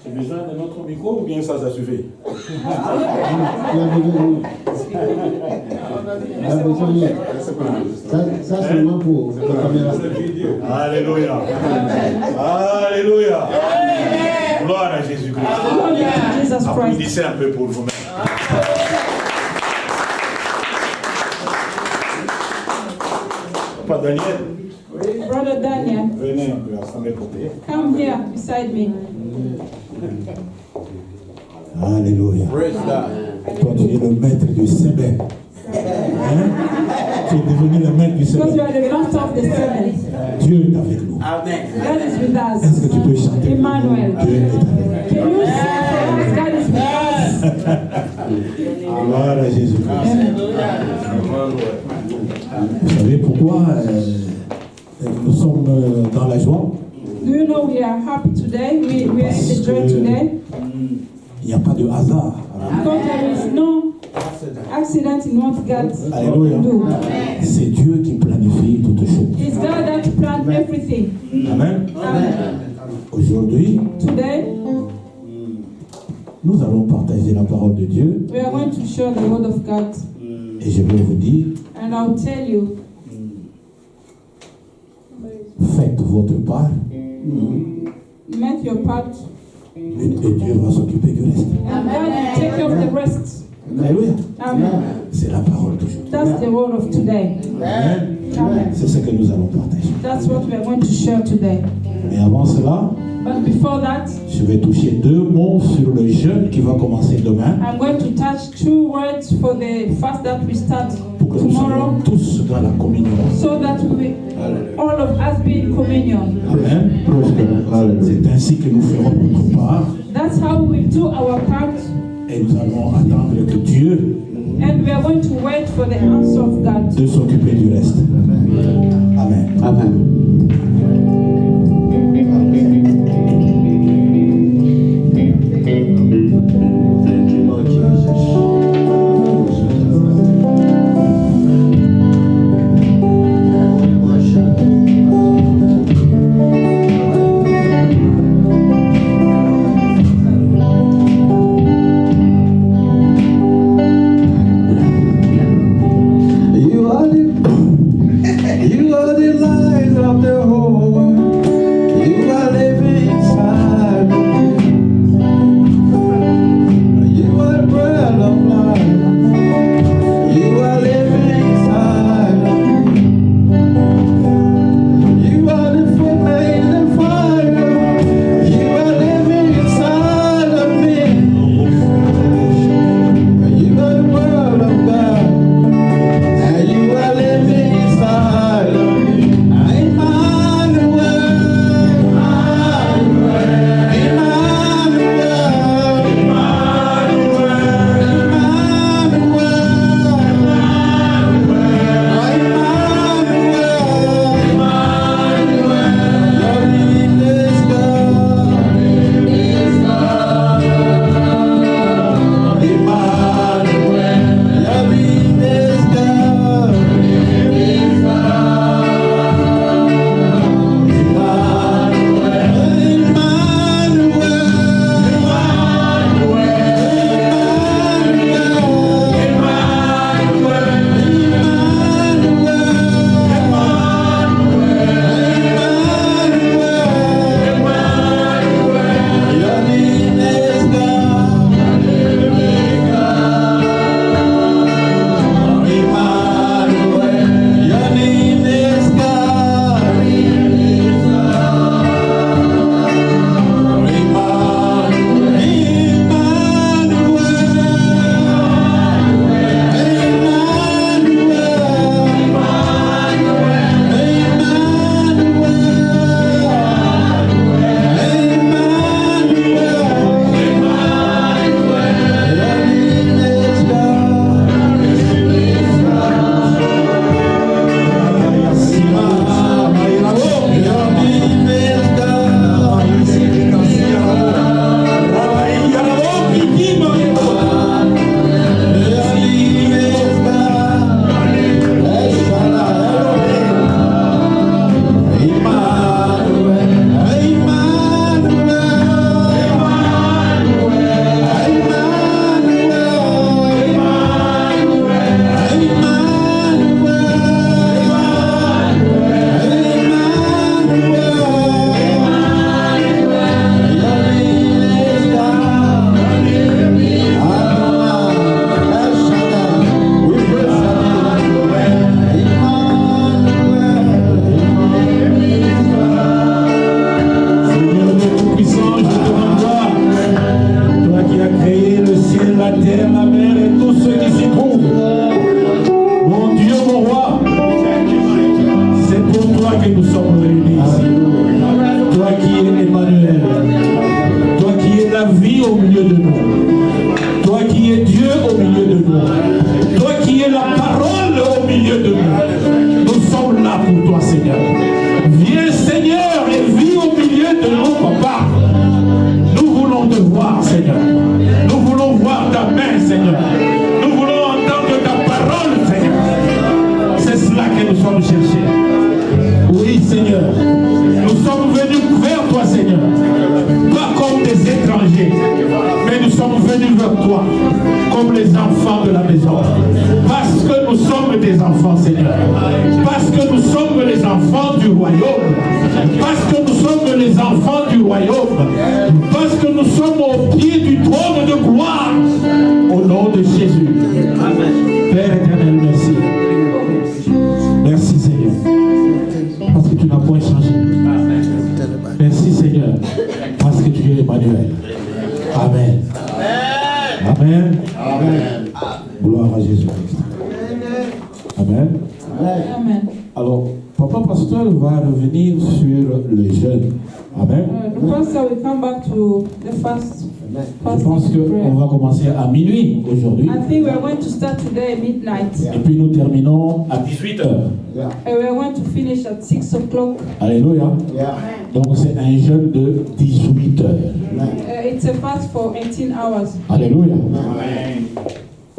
J'ai besoin d'un autre micro ou bien ça suffit? Ça seulement pour la caméra. Alléluia. Alléluia. Gloire à Jésus-Christ. Applaudissez un peu pour vous-même. Papa Daniel. Brother Daniel, Venez un peu à mes côtés. come here beside me. Alléluia. Toi, tu es le maître du Sébé. Hein? Tu es devenu le maître du Because you Sébé. are the master of the seven. Dieu est avec nous. God is with us. Est-ce que tu peux chanter? Emmanuel. Dieu est avec nous. Can you sing for us? God is with us. Gloire à Jésus-Christ. Vous savez pourquoi nous sommes dans la joie? Do you know we are happy today? We are in the joy today. Il n'y a pas de hasard. Because there is no accident in what God Alléluia. do. C'est Dieu qui planifie toutes choses. It's God that planned everything. Amen. Amen. Aujourd'hui, Today, nous allons partager la parole de Dieu we are going to share the word of God. et je vais vous dire, And I'll tell you, faites votre part make your part, et Dieu va s'occuper du reste. and God will take care of the rest. Alléluia. Amen. C'est la parole d'aujourd'hui. That's the word of today. Amen. Amen. C'est ce que nous allons partager. That's what we are going to share today. Mais avant cela, But before that, je vais toucher 2 mots sur le jeûne qui va commencer demain I'm going to touch 2 words for the fast that we start pour que nous tomorrow, soyons tous dans la communion. so that we, all of us be in communion. Amen. C'est ainsi que nous ferons notre part That's how we do our part, et nous allons attendre que Dieu and we are going to wait for the answer of God. de s'occuper du reste. Amen. Amen. Thank you, Lord Jesus. You are the light of the milieu de nous. Nous sommes là pour toi, Seigneur. Viens, Seigneur, et vis au milieu de nous, papa. Nous voulons te voir, Seigneur. Nous voulons voir ta main, Seigneur. Nous voulons entendre ta parole, Seigneur. C'est cela que nous sommes cherchés. Oui, Seigneur. Nous sommes venus vers toi, Seigneur. Pas comme des étrangers, mais nous sommes venus vers toi comme les enfants de la maison. Parce que nous sommes des enfants, Seigneur. Parce que nous sommes les enfants du royaume. Parce que nous sommes les enfants du royaume. Parce que nous sommes au pied du trône de gloire. Au nom de Jésus. Amen. Père éternel, merci. Merci, Seigneur. Parce que tu n'as point changé. Merci, Seigneur. Parce que tu es Emmanuel. Amen. Amen. Amen. Gloire à Jésus-Christ. Amen. Amen. Alors, Papa Pasteur va revenir sur les jeunes. Amen. The pastor will come back to the fast. Je pense qu'on va commencer à minuit aujourd'hui. I think we are going to start today at midnight. Et puis nous terminons à 18h. And we are going to finish at 6 o'clock. Alléluia. Donc c'est un jeûne de 18 heures. It's a fast for 18 hours. Alléluia.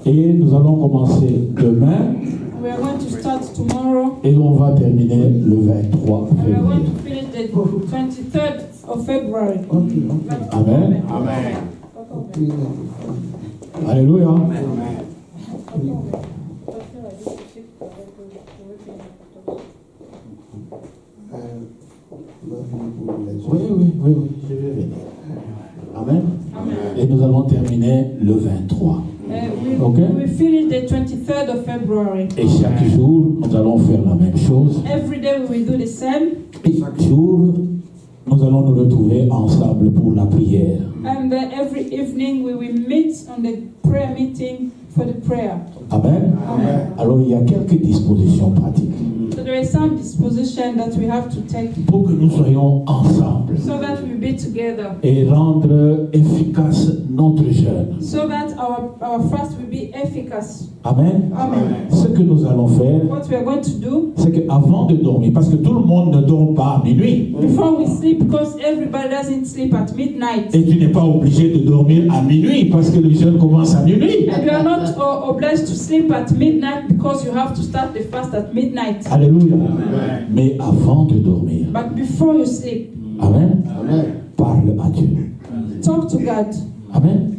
Et nous allons commencer demain. We are going to start tomorrow. Et on va terminer le 23 We are going février. to finish the 23rd of February. Amen. Alléluia. Oui, je vais venir. Amen. Et nous allons terminer le 23. We will finish the 23rd of February. Et chaque jour, nous allons faire la même chose. Every day we will do the same. Et chaque jour, nous allons nous retrouver ensemble pour la prière. And every evening we will meet on the prayer meeting for the prayer. Amen. Amen. Alors, il y a quelques dispositions pratiques So there is some disposition that we have to take pour que nous soyons ensemble so that we be together. et rendre efficace notre jeûne. So that our fast will be efficacious. Amen. Amen. Ce que nous allons faire, What we are going to do c'est qu'avant de dormir, parce que tout le monde ne dort pas à minuit, before we sleep, because everybody doesn't sleep at midnight. et tu n'es pas obligé de dormir à minuit parce que le jeûne commence à minuit. And you are not obliged to sleep at midnight because you have to start the fast at midnight. Alléluia. Mais avant de dormir, But before you sleep, Amen, parle à Dieu. talk to God. Amen.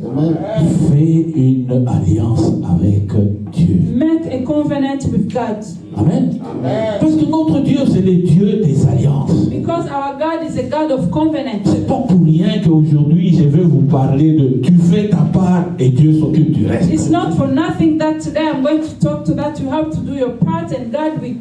Fais une alliance avec Dieu. Make a covenant with God. Amen. Parce que notre Dieu, c'est le Dieu des alliances. Because our God is a God of covenant. C'est pas pour rien qu'aujourd'hui je vais vous parler de tu fais ta part et Dieu s'occupe du reste. It's not for nothing that today I'm going to talk to that. You have to do your part and God will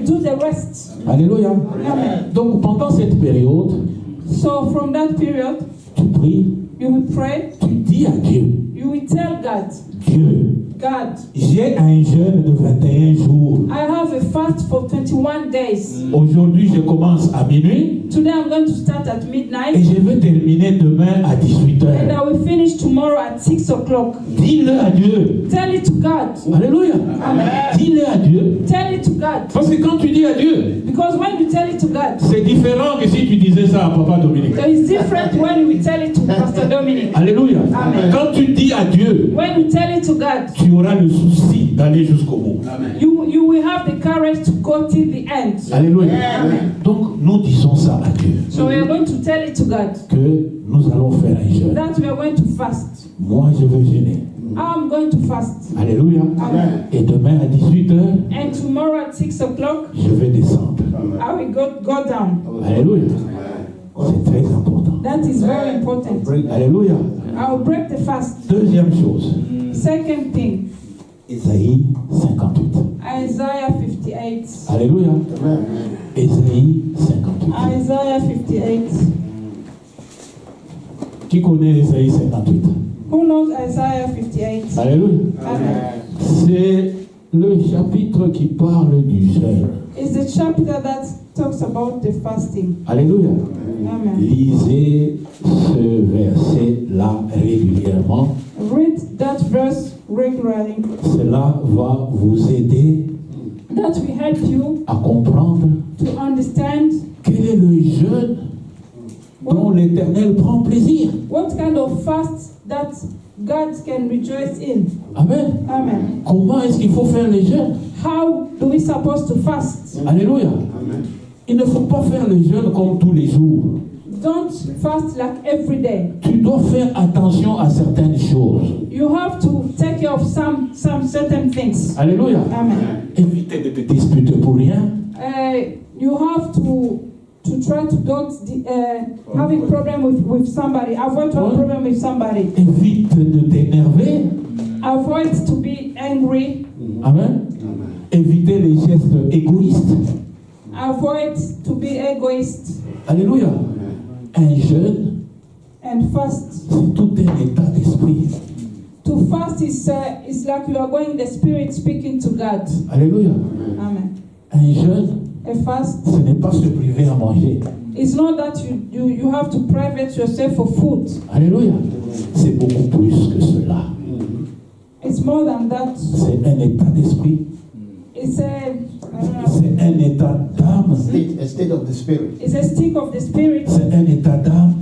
do the rest. Alléluia. Amen. Donc pendant cette période, So from that period, tu pries, you will pray, tu dis à Dieu, you will tell God, Dieu, God, j'ai un jeûne de 21 jours. I have a fast for 21 days. Aujourd'hui, je commence à minuit Today I'm going to start at et midnight je vais terminer demain à 18 and heures. I will finish tomorrow at 6 o'clock. Dis-le à Dieu. Tell it to God. Alléluia. Dis-le à Dieu. Tell it to God. Parce que quand tu dis à Dieu, Because when you tell it to God, c'est différent que si tu disais ça à Papa Dominique. there is different when we tell it to Pastor Dominic. Alléluia. Amen. Quand tu dis à Dieu, When you tell it to God, tu auras le souci d'aller jusqu'au bout. you will have the courage to go till the end. Alléluia. Donc, nous disons ça à Dieu. So we are going to tell it to God Que nous allons faire un jeûne. that we are going to fast. Moi, je veux jeûner. I'm going to fast. Alléluia. Amen. Et demain à 18h, And tomorrow at 6 o'clock, je vais descendre. I will go down. Alléluia. C'est très important. That is very important. Alléluia. I will break the fast. Deuxième chose, Second thing, Ésaïe 58. Isaiah 58. Alléluia. Ésaïe 58. Isaiah 58. Qui connaît Ésaïe 58? Who knows Isaiah 58? Alléluia. Amen. C'est le chapitre qui parle du jeûne. It's the chapter that talks about the fasting. Alléluia. Amen. Lisez ce verset-là régulièrement. Read that verse regularly. Cela va vous aider that will help you à comprendre to understand quel est le jeûne dont l'Éternel prend plaisir. what kind of fast that God can rejoice in. Amen. Amen. Comment est-ce qu'il faut faire les jeûnes? How do we supposed to fast? Alléluia. Il ne faut pas faire le jeûne comme tous les jours. Don't fast like every day. Tu dois faire attention à certaines choses. You have to take care of some certain things. Alléluia. Amen. Évitez de te disputer pour rien. You have to try to don't having problem with somebody. Avoid to have problem with somebody. Évite de t'énerver. Avoid to be angry. Amen. Évitez les gestes égoïstes. Avoid to be egoist. Alléluia. Un jeûne, And fast. c'est tout un état d'esprit. To fast is like you are going the Spirit speaking to God. Alléluia. Amen. Un jeûne, A fast ce n'est pas se priver à manger. it's not that you have to private yourself for food. Alléluia. C'est beaucoup plus que cela. It's more than that. C'est un état d'esprit. It's a C'est un état d'âme. A state of the spirit. it's a stick of the spirit. C'est un état d'âme.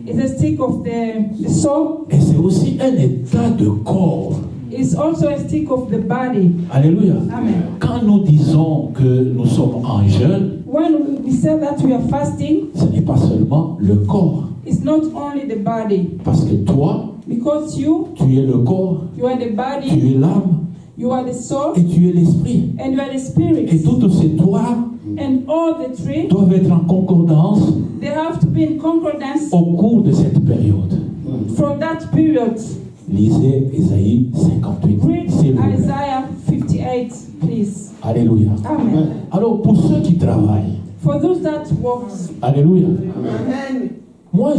It's a stick of the soul. Et c'est aussi un état de corps. It's also a stick of the body. Alléluia. Amen. Quand nous disons que nous sommes en jeûne, When we say that we are fasting, ce n'est pas seulement le corps. it's not only the body. Parce que toi, Because you tu es le corps, are the tu body, es l'âme you are the soul, et tu es l'esprit. and you are the Et spirit. toutes ces trois And all the three, doivent être en concordance they have to be in concordance au cours de cette période. from that period. Lisez Ésaïe 58. Read s'il vous plaît. Isaiah 58, please. Alléluia. Amen. Alors, pour ceux qui travaillent, For those that work, Alléluia. Moi,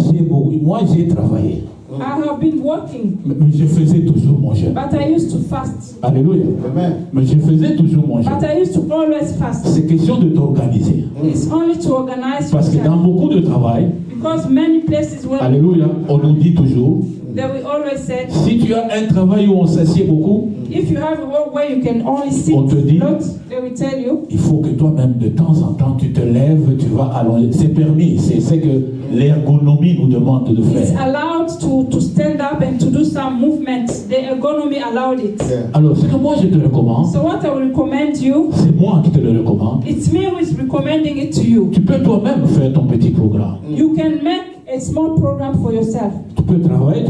j'ai travaillé. I have been working, Mais je faisais toujours mon jeûne. but I used to fast. Alléluia. Amen. Mais je faisais toujours mon jeûne. But I used to always fast. C'est question de t'organiser. It's only to organize Parce que dans yourself. beaucoup de travail, Because many places where Alléluia, on nous dit toujours, they will always say, si tu as un travail où on s'assied beaucoup, if you have a work where you can only sit On te dit- a lot, they will tell you, il faut que toi-même, de temps en temps, tu te lèves, tu vas allonger. C'est permis, c'est que l'ergonomie nous demande de it's faire. allowed to stand up and to do some movement. The ergonomy allowed it. Yeah. Alors, ce que moi je te recommande, So what I will recommend you, c'est moi qui te le recommande. it's me who is recommending it to you. Tu peux toi-même faire ton petit programme. You can make a small program for yourself. Tu peux travailler,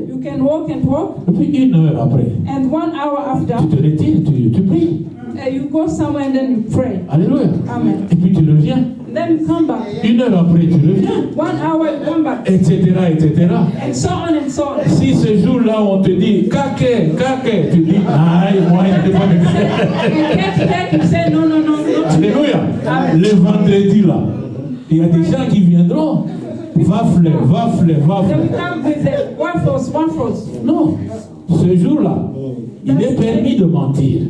You can walk and walk, et puis 1 heure après, and 1 hour after, tu te retires, tu pries. you go somewhere and then you pray. Alléluia. Amen. Et puis tu reviens. Then you come back. 1 heure après, tu reviens. 1 hour you come back. Etc., etc. And so on and so on. Si ce jour-là, on te dit, caquet, tu dis, aïe, moi, il n'y a pas de And take, you say, no, no, no, no. Alléluia. Amen. Le vendredi, là, il y a des gens qui viendront. Wafle. Then we come with the waffles. Non. Ce jour-là, il est permis de mentir.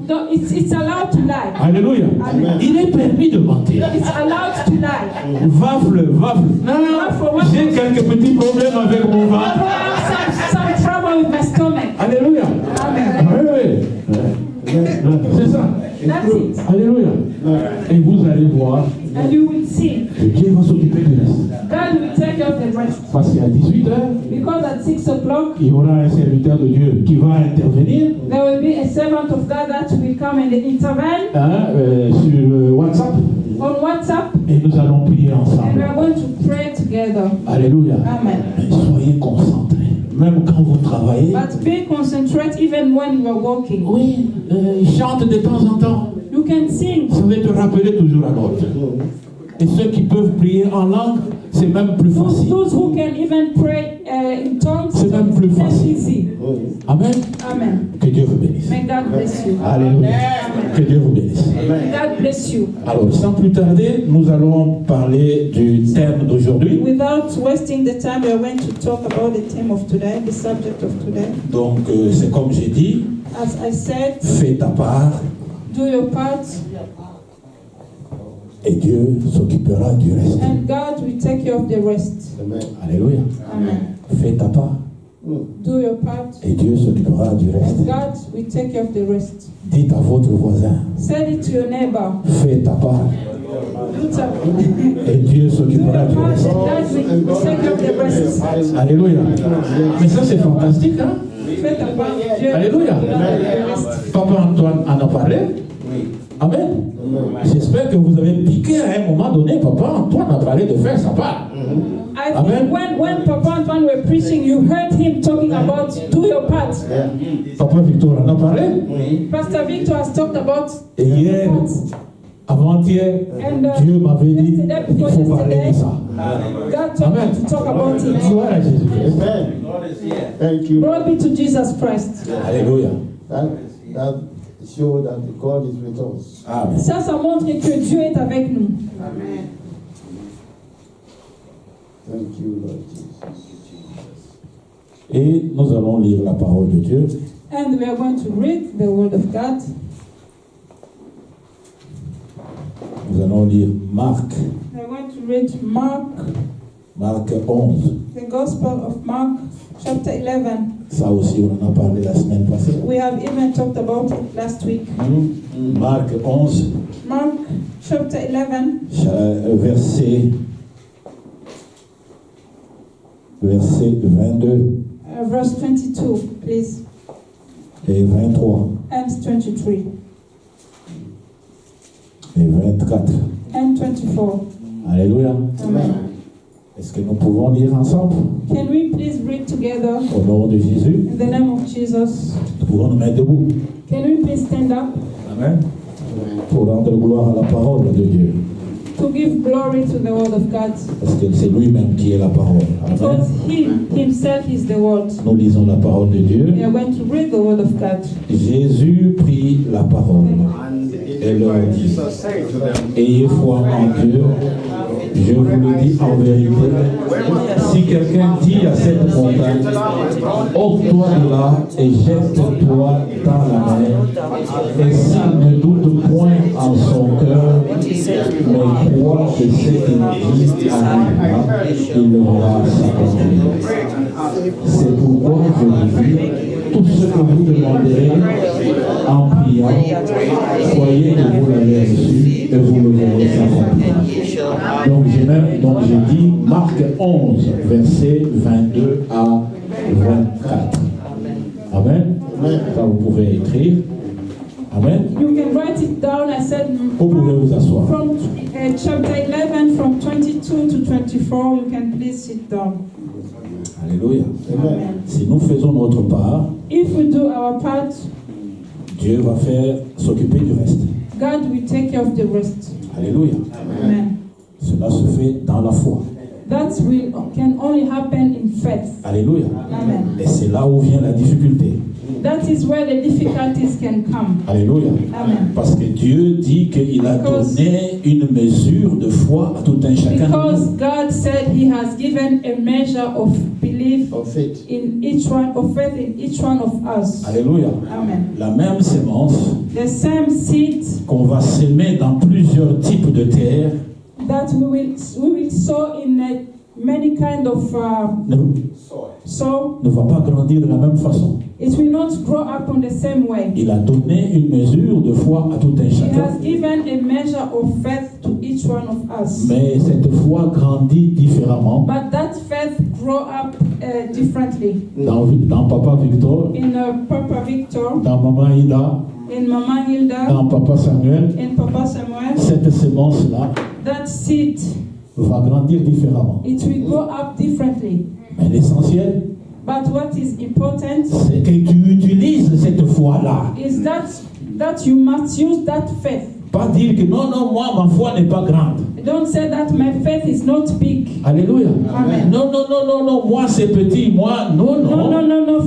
So it's allowed to lie. Alléluia. Amen. Il est permis de mentir. It's allowed to lie. Wafle. Non, j'ai quelques petits problèmes avec mon I ventre. have some trouble with my stomach. Alléluia. Amen. Oui. C'est ça. That's it. Alléluia. Et vous allez voir And you will see. que Dieu va s'occuper du reste. God will take care of the rest. Parce qu'à 18h, Because at 6 o'clock, il y aura un serviteur de Dieu qui va intervenir there will be a servant of God that will come and intervene sur WhatsApp on WhatsApp, et nous allons prier and we ensemble. are going to pray together. Alléluia. Amen. Mais soyez concentrés. Même quand vous travaillez. But be concentrate even when you are walking. Oui, chante de temps en temps. You can sing. Ça va te rappeler toujours à l'autre. Et ceux qui peuvent prier en langue, c'est même plus facile. Those who can even pray in tongues, C'est même plus it's facile. easy. Amen. Amen. Que Dieu vous bénisse. May God bless you. Alléluia. Que Dieu vous bénisse. May God bless you. Alors, sans plus tarder, nous allons parler du thème d'aujourd'hui. Without wasting the time, we are going to talk about the theme of today, the subject of today. Donc, c'est comme j'ai dit, As I said, fais ta part do your part, et Dieu s'occupera du reste. and God will take care of the rest. Amen. Alléluia. Amen. Fais ta part Do your part. Et Dieu s'occupera du reste. And God will take care of the rest. Dites à votre voisin, Say it to your neighbor. fais ta part. Do Et Dieu your s'occupera du part reste. and God will take care of the rest. Alléluia. Mais ça c'est fantastique, hein? Fais ta part. Dieu Alléluia. will take care of the rest. Papa Antoine en a parlé. Amen. J'espère que vous avez piqué à un moment donné. Papa Antoine a parlé de faire sa part. I Amen. think when Papa Antoine were preaching, you heard him talking about do your part. Papa Victor en a parlé. Pastor Victor has talked about Et hier, your part. avant-hier, And Dieu m'avait dit yesterday, il before faut parler de yesterday, ça. God told Amen. me to talk about it. Gloire à Jésus-Christ. Amen. Thank you. Glory be to Jesus Christ. Alléluia. That show that God is with us. Amen. Ça montre que Dieu est avec nous. Thank you, Lord Jesus. Et nous allons lire la parole de Dieu. And we are going to read the Word of God. Nous allons lire Marc, We are going to read Mark, Marc 11. the Gospel of Mark, chapter 11. Ça aussi, on en a parlé la semaine passée. We have even talked about it last week. Marc 11, Mark, chapter 11, verset 22 verse 22, please, et 23 and 23, et 24. and 24. Alléluia. Amen. Est-ce que nous pouvons lire ensemble? Can we please read together Au nom de Jésus, in the name of Jesus? nous pouvons nous mettre debout. Can we please stand up Amen. Pour rendre gloire à la parole de Dieu. to give glory to the Word of God? Parce que c'est lui-même qui est la parole. Amen. Because He Himself is the Word. Nous lisons la parole de Dieu. We are going to read the Word of God. Jésus prit la parole et leur dit, ayez foi en Dieu, je vous le dis en vérité, si quelqu'un dit à cette montagne, ôte-toi de là et jette-toi dans la mer, et s'il ne doute point en son cœur, mais croit que ce qu'il dit arrivera, il le verra s'accomplir. C'est pourquoi je vous dis, tout ce que vous demanderez en priant, croyez que vous l'avez reçu et vous le verrez s'accomplir. Donc j'ai dit Marc 11, versets 22 à 24. Amen. Ça vous pouvez écrire. Amen. You can write it down. I said Vous pouvez vous asseoir. from chapter 11, from 22 to 24. You can please sit down. Alléluia. Amen. Si nous faisons notre part, If we do our part, Dieu va s'occuper du reste. God will take care of the rest. Alléluia. Amen. Cela se fait dans la foi. That can only happen in faith. Alléluia. Amen. Et c'est là où vient la difficulté. That is where the difficulties can come. Alléluia. Amen. Parce que Dieu dit qu'il a donné une mesure de foi à tout un chacun. Because God said He has given a measure of belief Of faith. in each one, of faith in each one of us. Alléluia. Amen. La même sémence The same seed qu'on va s'aimer dans plusieurs types de terres that we will sow in many kind of soil, ne va pas grandir de la même façon. it will not grow up on the same way. Il a donné une mesure de foi à tout un He chacun. has given a measure of faith to each one of us. Mais cette foi grandit différemment. But that faith grow up differently. Dans Papa Victor, In Papa Victor, dans Maman Ida, in Mama Hilda, dans Papa Samuel, in Papa Samuel, cette sémence-là that seed, va grandir différemment. it will grow up differently. Mais l'essentiel, But what is important c'est que tu utilises cette foi-là. is that you must use that faith. Pas dire que non, moi, ma foi n'est pas grande. Don't say that my faith is not big. Alléluia. Amen. Non, moi c'est petit. Moi, non.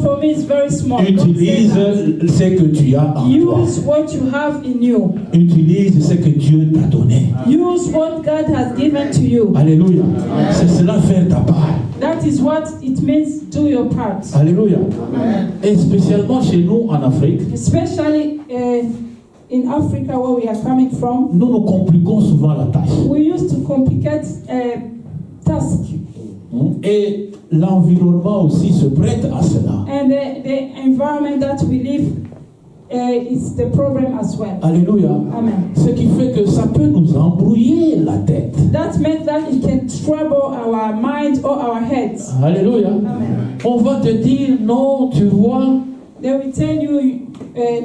For me it's very small. Don't say Utilise that. ce que tu as en toi. Use what you have in you. Utilise ce que Dieu t'a donné. Use what God has given to you. Alléluia. C'est cela faire ta part. That is what it means. Do your part. Alléluia. Et spécialement chez nous en Afrique, Especially in Africa, where we are coming from, nous nous compliquons souvent la tâche. we used to complicate tasks. Et l'environnement aussi se prête à cela. And the environment that we live is the problem as well. Alléluia. Amen. Ce qui fait que ça peut nous embrouiller la tête. That means that it can trouble our mind or our heads. Alléluia. Amen. On va te dire, non, tu vois, They will tell you,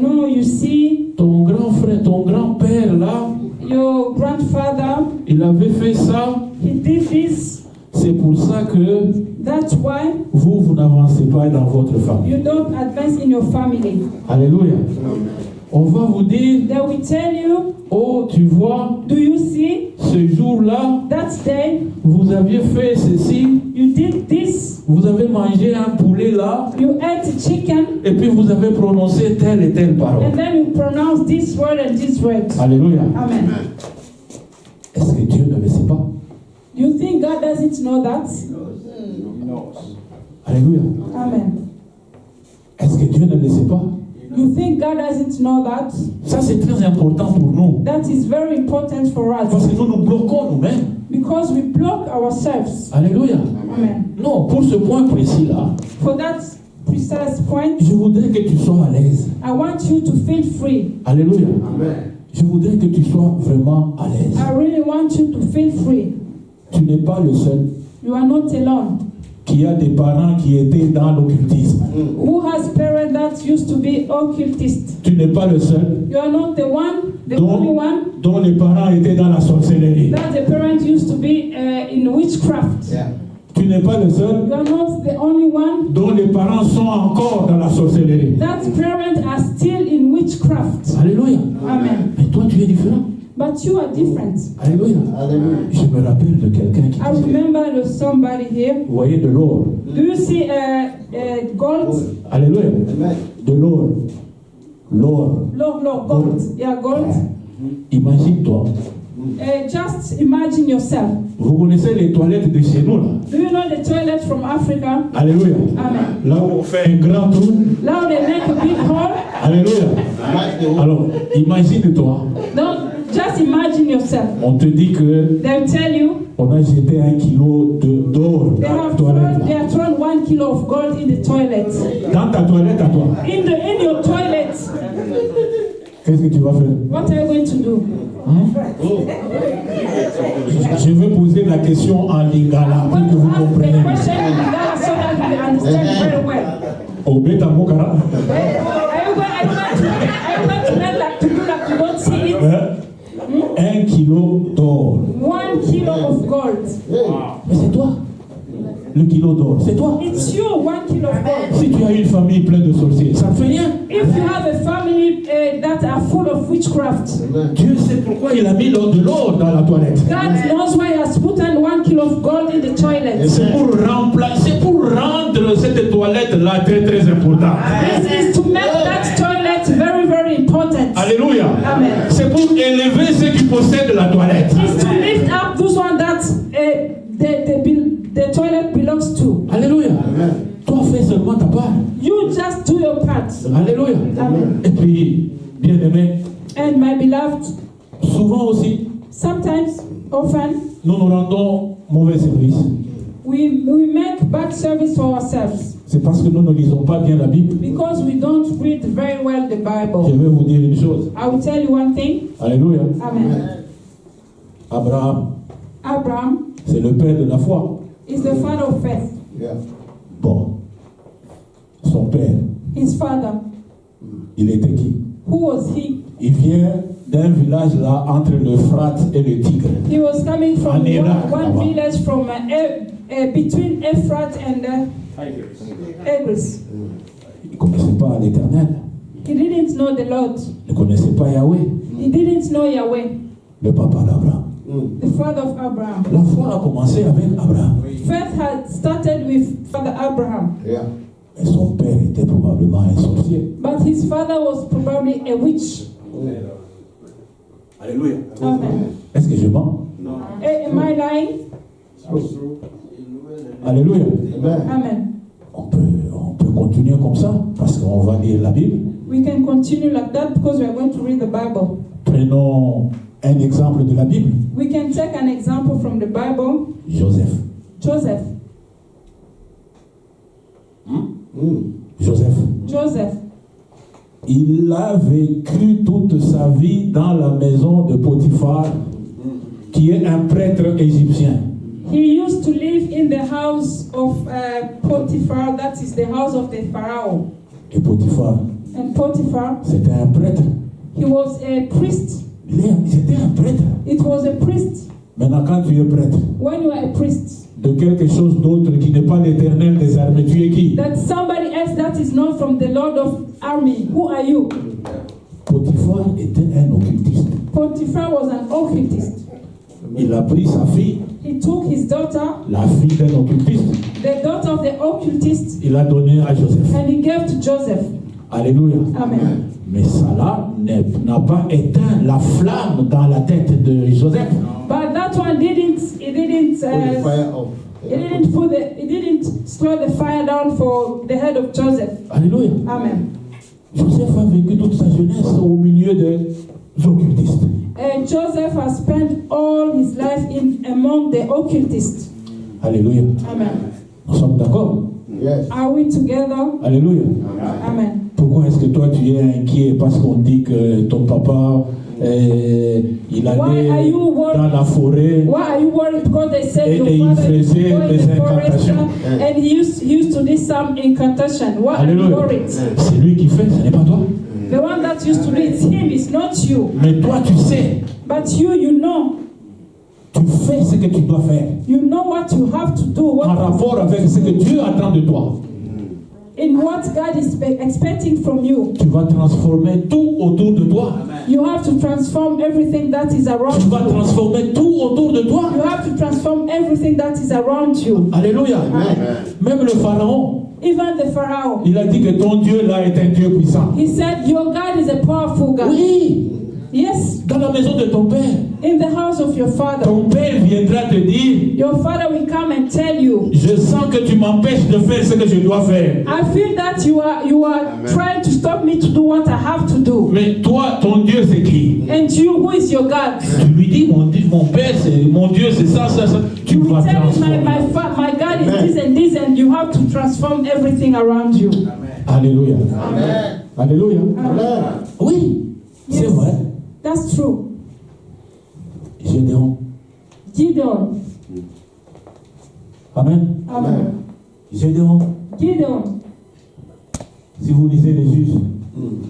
no, you see, ton grand frère, ton grand-père là, your grandfather, il avait fait ça. he did this. C'est pour ça que That's why vous n'avancez pas dans votre famille. you don't advance in your family. Alléluia. On va vous dire, They will tell you, oh, tu vois, do you see, ce jour-là, that day, vous aviez fait ceci, you did this, vous avez mangé un poulet là, you ate chicken, et puis vous avez prononcé telle et telle parole. and then you pronounce this word and this word. Alléluia. Amen. Est-ce que Dieu ne le sait pas? Do you think God doesn't know that? Alléluia. Amen. Est-ce que Dieu ne le sait pas? You think God doesn't know that? Ça, c'est très important pour nous. That is very important for Parce us que nous nous bloquons nous-mêmes. because we block ourselves. Alléluia. Amen. Non, pour ce point précis-là, For that precise point, je voudrais que tu sois à l'aise. I want you to feel free. Alléluia. Je voudrais que tu sois vraiment à l'aise. I really want you to feel free. Tu n'es pas le seul You are not alone. qui a des parents qui étaient dans l'occultisme. Who has parents that used to be occultists? Tu n'es pas le seul You are not the one, the only one dont les parents étaient dans la sorcellerie. that the parents used to be in witchcraft. Tu n'es pas le seul You are not the only one dont les parents sont encore dans la sorcellerie. that parents are still in witchcraft. Alléluia. Amen. Mais toi, tu es différent. But you are different. Alléluia. Je me rappelle de quelqu'un qui I disait, remember there's somebody here. vous voyez de l'or. Do you see gold? Alléluia. De l'or. L'or. Gold. Yeah, gold. Imagine-toi. Just imagine yourself. Vous connaissez les toilettes de chez nous là. Do you know the toilet from Africa? Alléluia. Amen. Là où on fait un grand trou. Now they make a big hole. Alléluia. Alors, imagine-toi. Don't just imagine yourself. On te dit que They'll tell you on a jeté 1 kilo d'or they dans la have toilette. thrown, they have thrown 1 kilo of gold in the toilet. Dans ta toilette à toi. In your toilet. Qu'est-ce que tu vas faire? What are you going to do? Je vais poser la question en lingala pour I'm que going vous to ask the compreniez. question in Lingala so that you understand very well. Au bêta mokara. Are you going to let like to do like you don't see it? 1 kilo d'or. 1 kilo of gold. Mais c'est toi. Le kilo d'or, c'est toi. It's you, 1 kilo of gold. Si tu as une famille pleine de sorciers, ça ne fait rien. If you have a family that are full of witchcraft, Dieu sait pourquoi il a mis de l'or dans la toilette. God knows why He has put in 1 kilo of gold in the toilet. C'est pour remplacer, pour rendre cette toilette-là très très importante. This is to make that toilet very, very important. Alléluia. Amen. C'est pour élever ceux qui possèdent la toilette. It's to lift up those one that the toilet belongs to. Alléluia. Toi, fais seulement ta part. You just do your part. Alléluia. Amen. Et puis, bien aimé, And my beloved, souvent aussi, sometimes, often, nous nous rendons mauvais service. we make bad service for ourselves C'est parce que nous ne lisons pas bien la Bible. because we don't read very well the Je Bible. vais vous dire une chose. I will tell you one thing. Alléluia. Amen. Abraham, Abraham c'est le père de la foi. is the father of faith. Bon, son père, His father, il était qui? who was he? Il vient d'un village là entre l'Euphrate et le Tigre. He was coming from En Irak, one là-bas. village from between Ephrath and Tigris. Il ne connaissait pas l'Éternel. He didn't know the Lord. Il ne connaissait pas Yahweh, He didn't know Yahweh, le papa d'Abraham. the father of Abraham. La foi a commencé avec Abraham. Faith had started with Father Abraham, Et son père était probablement un sorcier. but his father was probably a witch. Alléluia. Amen. Est-ce que je mens? Am I lying? Alléluia. Amen. On peut continuer comme ça parce qu'on va lire la Bible. We can continue like that because we are going to read the Bible. Prenons un exemple de la Bible. We can take an example from the Bible. Joseph. Joseph. Joseph. Joseph. Il a vécu toute sa vie dans la maison de Potiphar, qui est un prêtre égyptien. He used to live in the house of Potiphar, that is the house of the Pharaoh. Et Potiphar, And Potiphar, c'était un prêtre. he was a priest. C'était un prêtre. It was a priest. Maintenant, quand tu es prêtre, When you are a priest, de quelque chose d'autre qui n'est pas l'Éternel des armées, tu es qui? that somebody else that is not from the Lord of army, who are you? Potiphar était un occultiste. Potiphar was an occultist. Il a pris sa fille, He took his daughter, la fille d'un occultiste, the daughter of the occultist, il l'a donnée à Joseph. and he gave to Joseph. Alléluia. Amen. Mais cela n'a pas éteint la flamme dans la tête de Joseph. But that one didn't slow the fire down for the head of Joseph. Alléluia. Amen. Joseph a vécu toute sa jeunesse au milieu des occultistes. And Joseph has spent all his life among the occultists. Alléluia. Amen. Nous sommes d'accord? Yes. Are we together? Alléluia. Amen. Pourquoi est-ce que toi tu es inquiet parce qu'on dit que ton papa il Why are allait you worried? dans la forêt Why are you worried? Because they said Et your il father used to faisait go in des the forest incantations. and he used to do some incantation. Why are you Alléluia. worried? C'est lui qui fait, ce n'est pas toi. The one that used to do it's him, it's not you. Mais toi tu sais, But you know. tu fais ce que tu dois faire You know what you have to do. en rapport avec ce que Dieu attend de toi. In what God is expecting from you. Tu vas transformer tout autour de toi. You have to transform everything that is around Tu vas you. transformer tout autour de toi. You have to transform everything that is around you. Alléluia. Même le pharaon, Even the Pharaoh. il a dit que ton Dieu là est un Dieu puissant. He said, your God is a powerful God. Oui, Yes, dans la maison de ton père. in the house of your father. Ton père viendra te dire, Your father will come and tell you, je sens que tu m'empêches de faire ce que je dois faire. I feel that you are trying to stop me to do what I have to do. Mais toi, ton Dieu c'est qui? And you, who is your God? Tu lui dis, mon père, c'est mon Dieu, c'est ça, ça, ça. Tu You vas will tell him, transformer. my God is this, and you have to transform everything around you. Alléluia. Amen. Alléluia. Amen. Oui, c'est Yes. vrai. That's true. Gédéon. Gideon. Amen. Amen. Gédéon. Gideon. Si vous lisez les juges,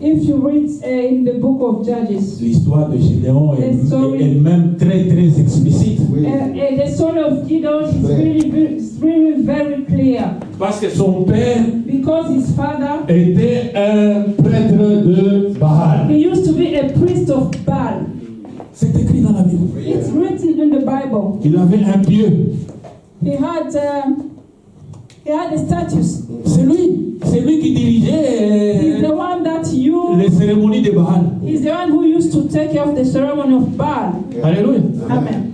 If you read in the book of Judges, l'histoire de Gédéon Yes, sorry. est même très très explicite. Oui. the story of Gideon is really very clear. Parce que son père Because his father, était un prêtre de Baal. he used to be a priest of Baal. C'est écrit dans la Bible. It's written in the Bible. Il avait un pieu. He had a status. C'est lui qui He's dirigeait the one that les cérémonies de Baal. he's the one who used to take care of the ceremony of Baal. Alléluia. Amen.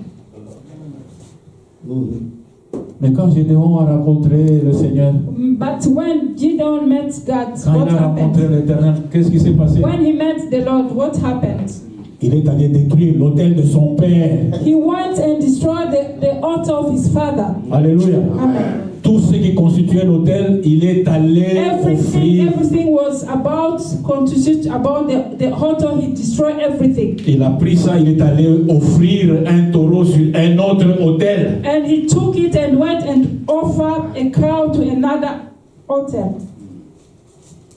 Mais quand Gédéon a rencontré le Seigneur, But when Gideon met God, quand what il a rencontré happened? l'Éternel, qu'est-ce qui s'est passé? When he met the Lord, what happened? Il est allé détruire l'autel de son père. He went and destroyed the altar of his father. Alléluia. Amen. Tout ce qui constituait l'autel, il est allé offrir. Everything was about the altar. He destroyed everything. Il a pris ça, il est allé offrir un taureau sur un autre autel. And he took it and went and offered a cow to another altar.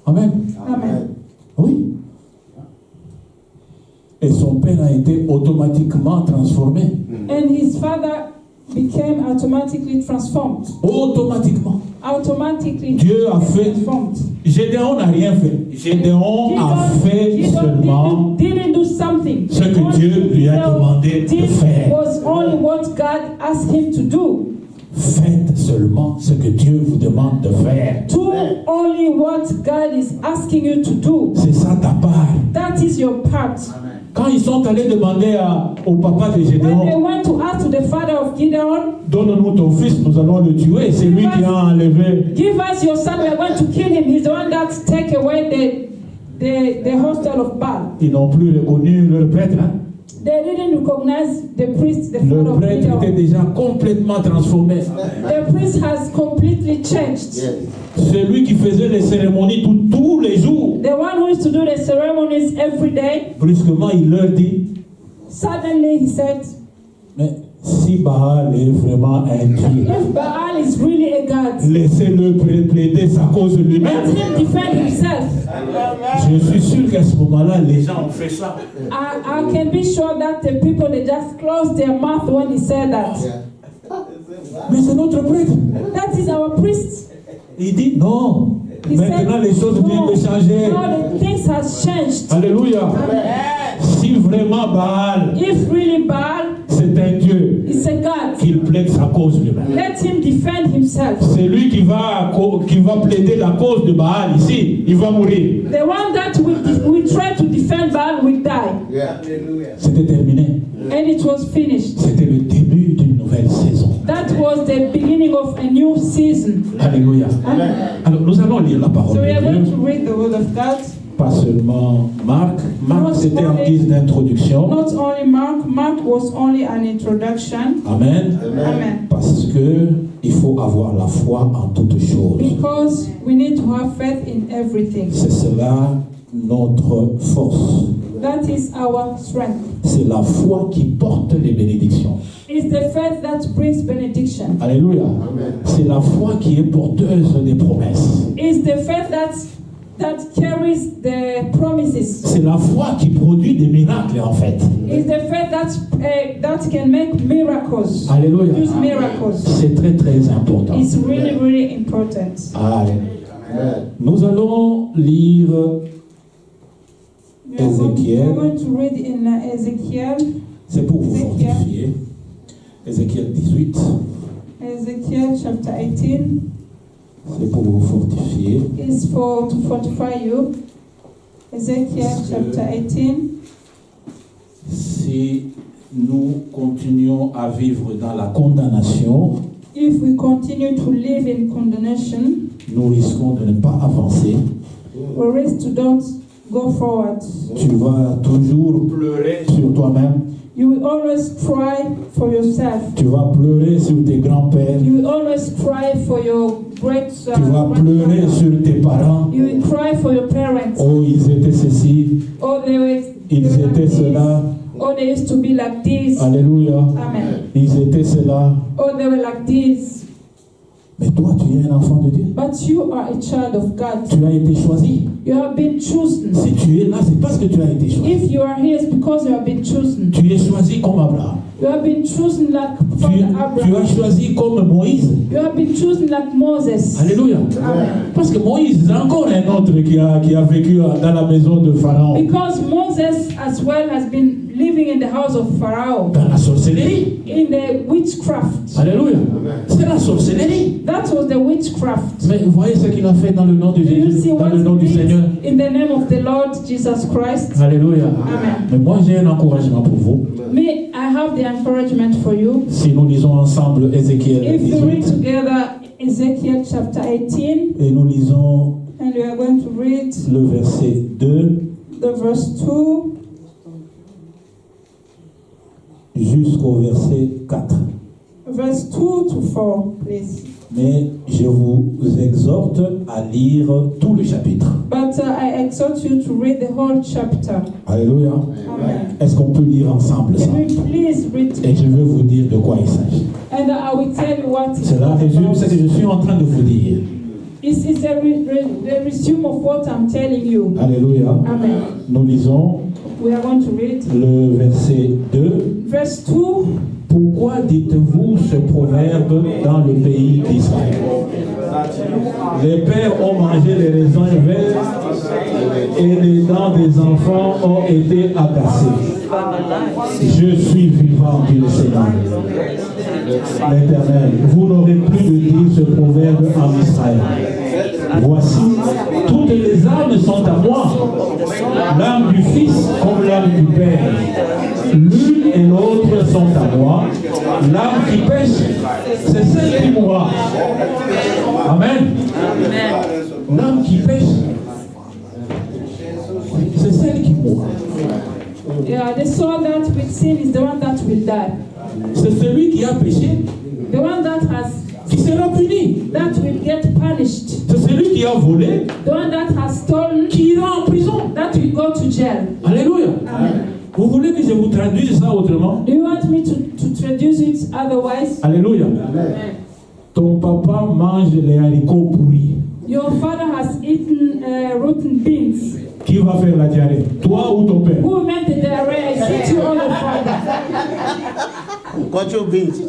Amen. Amen. Oui. Et son père a été automatiquement transformé. And his father became automatically transformed. Automatiquement. Automatically, Dieu a fait. transformed. Gédéon n'a rien fait. Gédéon a fait seulement didn't do something. ce que Dieu lui a demandé de Did faire. was only what God asked him to do. Faites seulement ce que Dieu vous demande de faire. Do only what God is asking you to do. C'est ça ta part. That is your part. Quand ils sont allés demander au papa de When they Gédéon, went to ask to the father of Gideon, donne-nous ton fils, nous allons le tuer. C'est lui qui a enlevé. give us your son, we are going to kill him. He's the one that take away the hostel of Baal. Ils n'ont plus reconnu leur prêtre. Hein? They didn't recognize the priest, the Le father of prêtre était Gideon. déjà complètement transformé. The priest has completely changed. Yes. Celui qui faisait les cérémonies tous les jours. The one who used to do the ceremonies every day, Brusquement, il leur dit, suddenly he said, mais si Baal est vraiment un Dieu, if Baal is really a god, laissez-le plaider sa cause let lui-même. him defend himself. Je suis sûr qu'à ce moment-là, les gens ont fait ça. I can be sure that the people, they just closed their mouth when he said that. Yeah. Mais c'est notre prêtre. That is our priest. Il dit non. He Maintenant, les choses viennent de changer. no, the things has changed. Alléluia. Si vraiment Baal, If really Baal c'est un Dieu, is a god, qu'il plaide sa cause lui-même. let him defend himself. C'est lui qui va plaider la cause de Baal ici. Il va mourir. The one that we try to defend Baal will die. Yeah. C'était terminé. And it was finished. C'était le début d'une nouvelle saison. That was the beginning of a new season. Alléluia. Amen. Alors, nous allons lire la parole So we are de going Dieu. to read the word of God. Pas seulement Marc. Marc, c'était en guise d'introduction. Not only Mark, Mark was only an introduction. Amen. Amen. Parce que il faut avoir la foi en toutes choses. Because we need to have faith in everything. C'est cela notre force. That is our strength. C'est la foi qui porte les bénédictions. It's the faith that brings benediction. Alléluia. Amen. C'est la foi qui est porteuse des promesses. It's the faith that carries the promises. C'est la foi qui produit des miracles en fait. It's the faith that can make miracles. Alléluia. Use miracles. C'est très très important. It's really, really important. Alléluia. Amen. Nous allons lire We are Ézéchiel. going to read in Ezekiel. C'est pour vous Ézéchiel. fortifier. Ézéchiel 18. Ezekiel chapter 18 C'est pour vous fortifier. is to fortify you. Ezekiel chapter 18. Si nous continuons à vivre dans la condamnation, If we continue to live in condemnation, nous risquons de ne pas avancer. we risk to don't go forward. Tu vas toujours pleurer sur toi-même. You will always cry for yourself. Tu vas pleurer sur tes grands-pères. You will always cry for your great Tu vas pleurer sur tes parents. You will cry for your parents. Oh, ils étaient ceci. Oh, they were Ils like étaient this. cela. Oh, they used to be like this. Alléluia. Amen. Ils étaient cela. Oh, they were like this. Mais toi, tu es un enfant de Dieu. But you are a child of God. Tu as été choisi. You have been chosen. Si tu es là, c'est parce que tu as été choisi. If you are here, it's because you have been chosen. Tu es choisi comme Abraham. You have been chosen like Tu Father as Abraham. choisi comme Moïse. You have been chosen like Moses. Alléluia. Amen. Parce que Moïse, c'est encore un autre qui a vécu dans la maison de Pharaon. Because Moses as well has been living in the house of Pharaoh. Dans la sorcellerie. In the witchcraft. Alléluia. C'est la sorcellerie. That was the witchcraft. Mais vous voyez ce qu'il a fait dans le nom de Do you Jésus, see dans what le nom he du did Seigneur. in the name of the Lord Jesus Christ? Alléluia. Amen. Mais moi, j'ai un encouragement pour vous. Me, I have the encouragement for you. Si nous lisons ensemble Ézéchiel If we read 18 together Ezekiel chapter 18, et nous lisons and we are going to read le verset 2 the verse 2 jusqu'au verset 4. verse 2 to 4, please. Mais je vous exhorte à lire tout le chapitre. But I exhort you to read the whole chapter. Alléluia. Amen. Est-ce qu'on peut lire ensemble ça? Can we please read? Et je vais vous dire de quoi il s'agit. And I will tell you what it Cela résume ce que je suis en train de vous dire. It's the resume of what I'm telling you. Alléluia. Amen. Nous lisons We are going to read le verset 2. verse 2. Pourquoi dites-vous ce proverbe dans le pays d'Israël? Les pères ont mangé les raisins verts et les dents des enfants ont été agacées. Je suis vivant, dit le Seigneur, l'Éternel. Vous n'aurez plus de dire ce proverbe en Israël. Voici, toutes les âmes sont à moi, l'âme du Fils comme l'âme du Père. L'une et l'autre sont à moi. L'âme qui pêche, c'est celle qui mourra. Amen. L'âme qui pêche, c'est celle qui mourra. Yeah, the soul that with sin is the one that will die. C'est celui qui a péché The one that qui sera puni. will get punished. C'est celui qui a volé The one that has stolen, qui ira en prison. that will go to jail. Alléluia. Amen. Vous voulez que je vous traduise ça autrement? Do you want me to traduce it otherwise? Alléluia. Amen. Ton papa mange les haricots pourris. Your father has eaten rotten beans. Qui va faire la diarrhée? Toi ou ton père? Who made the diarrhea? Is it you or your father? Got your beans.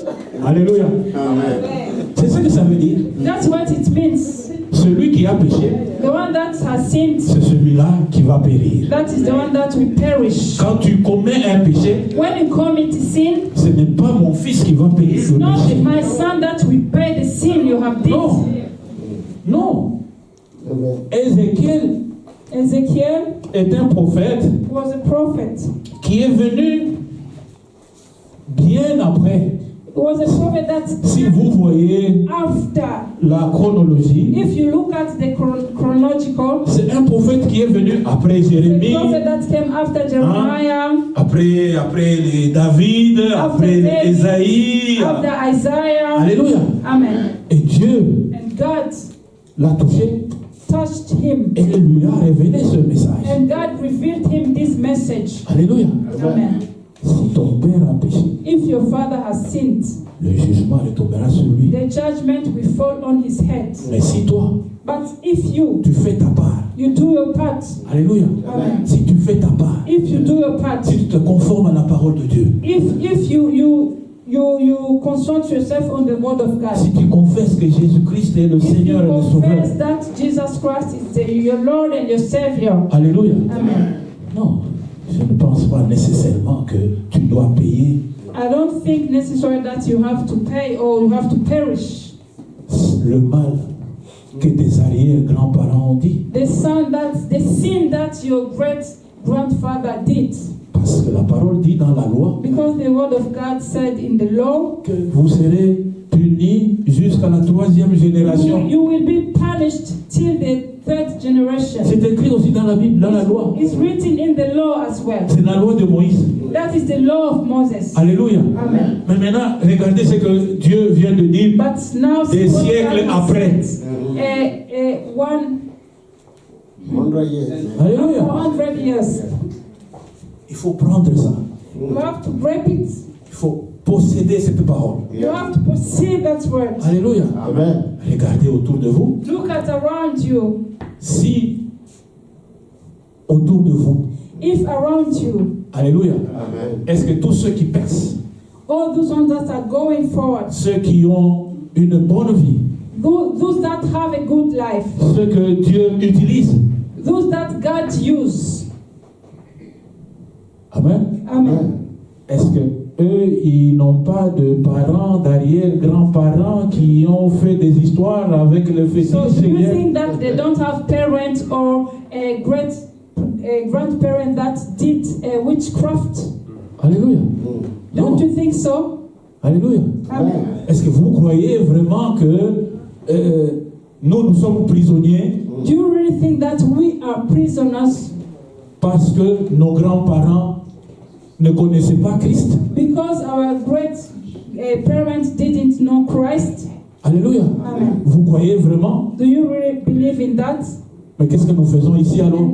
Alléluia. Amen. C'est ce que ça veut dire. That's what it means. Celui qui a péché, The one that has sinned, c'est celui-là qui va périr. that is the one that will perish. Quand tu commets un péché, When you commit sin, ce n'est pas mon fils qui va payer it's le not péché. my son that will pay the sin you have did. Non. Non. Amen. Ézéchiel Ezekiel est un prophète was a prophet. qui est venu bien après. He was a prophet that Si vous voyez after, la chronologie, if you look at the chronological, c'est un prophète qui est venu après the Jérémie, prophet that came after Jeremiah, après les David, après David, Ésaïe. after Isaiah. Alléluia. Amen. Et Dieu And God l'a touché touched him. et lui a révélé ce message. And God revealed him this message. Alléluia. Amen. Si ton père a péché, If your father has sinned, le jugement retombera sur lui. the judgment will fall on his head. Mais si toi, But if you tu fais ta part, do your part, alléluia. Amen. Si tu fais ta part, if you do your part, si tu te conformes à la parole de Dieu, if you consult yourself on the word of God, si tu confesses que Jésus-Christ est le if you Seigneur et le confess Sauveur, that Jesus Christ is your Lord and your Savior, alléluia. Amen. Non, je ne pense pas nécessairement que tu dois payer I don't think necessarily that you have to pay or you have to perish le mal que tes arrière-grands-parents ont dit. the sin that your great grandfather did, Parce que la parole dit dans la loi because the word of God said in the law, que vous serez punis jusqu'à la 3e génération. you will be punished till the third generation. C'est écrit aussi dans la Bible, dans la loi. It's written in the law as well. C'est la loi de Moïse. That is the law of Moses. Alléluia. Amen. Mais maintenant, regardez ce que Dieu vient de dire But now, des see what siècles God has après. said. 100 years. Alléluia. 400 years. Il faut prendre ça. You have to break it. Il faut posséder cette parole. You have to perceive that word. Alléluia. Amen. Regardez autour de vous. Look at around you. Si autour de vous, If around you, alléluia, Amen. est-ce que tous ceux qui percent, all those ones that are going forward, ceux qui ont une bonne vie, those that have a good life, ceux que Dieu utilise, those that God uses, amen, Amen. est-ce que eux, ils n'ont pas de parents, d'arrière-grands-parents qui ont fait des histoires avec le fétiche So do you seigneur? think that they don't have parents or a grandparent that did witchcraft? Alléluia. Non. Don't you think so? Alléluia. Amen. Est-ce que vous croyez vraiment que nous sommes prisonniers Do you really think that we are prisoners parce que nos grands-parents ne connaissaient pas Christ? because our great parents didn't know Christ? Alléluia. Amen. Vous croyez vraiment? Do you really believe in that? Mais qu'est-ce que nous faisons ici alors? And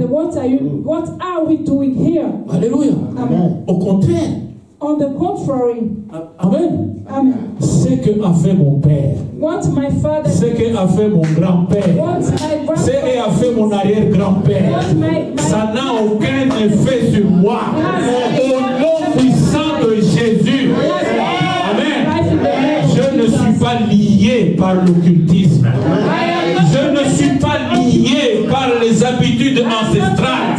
what are we doing here? Alléluia. Amen. Au contraire. On the contrary, Amen. Amen. Ce que a fait mon père, What my father, ce que a fait mon grand-père, what my ce que grandfather, a fait mon arrière-grand-père, what my ça n'a aucun effet sur moi. Au nom puissant de Jésus. Amen. Je ne suis pas lié par l'occultisme. Je ne suis pas lié par les habitudes ancestrales.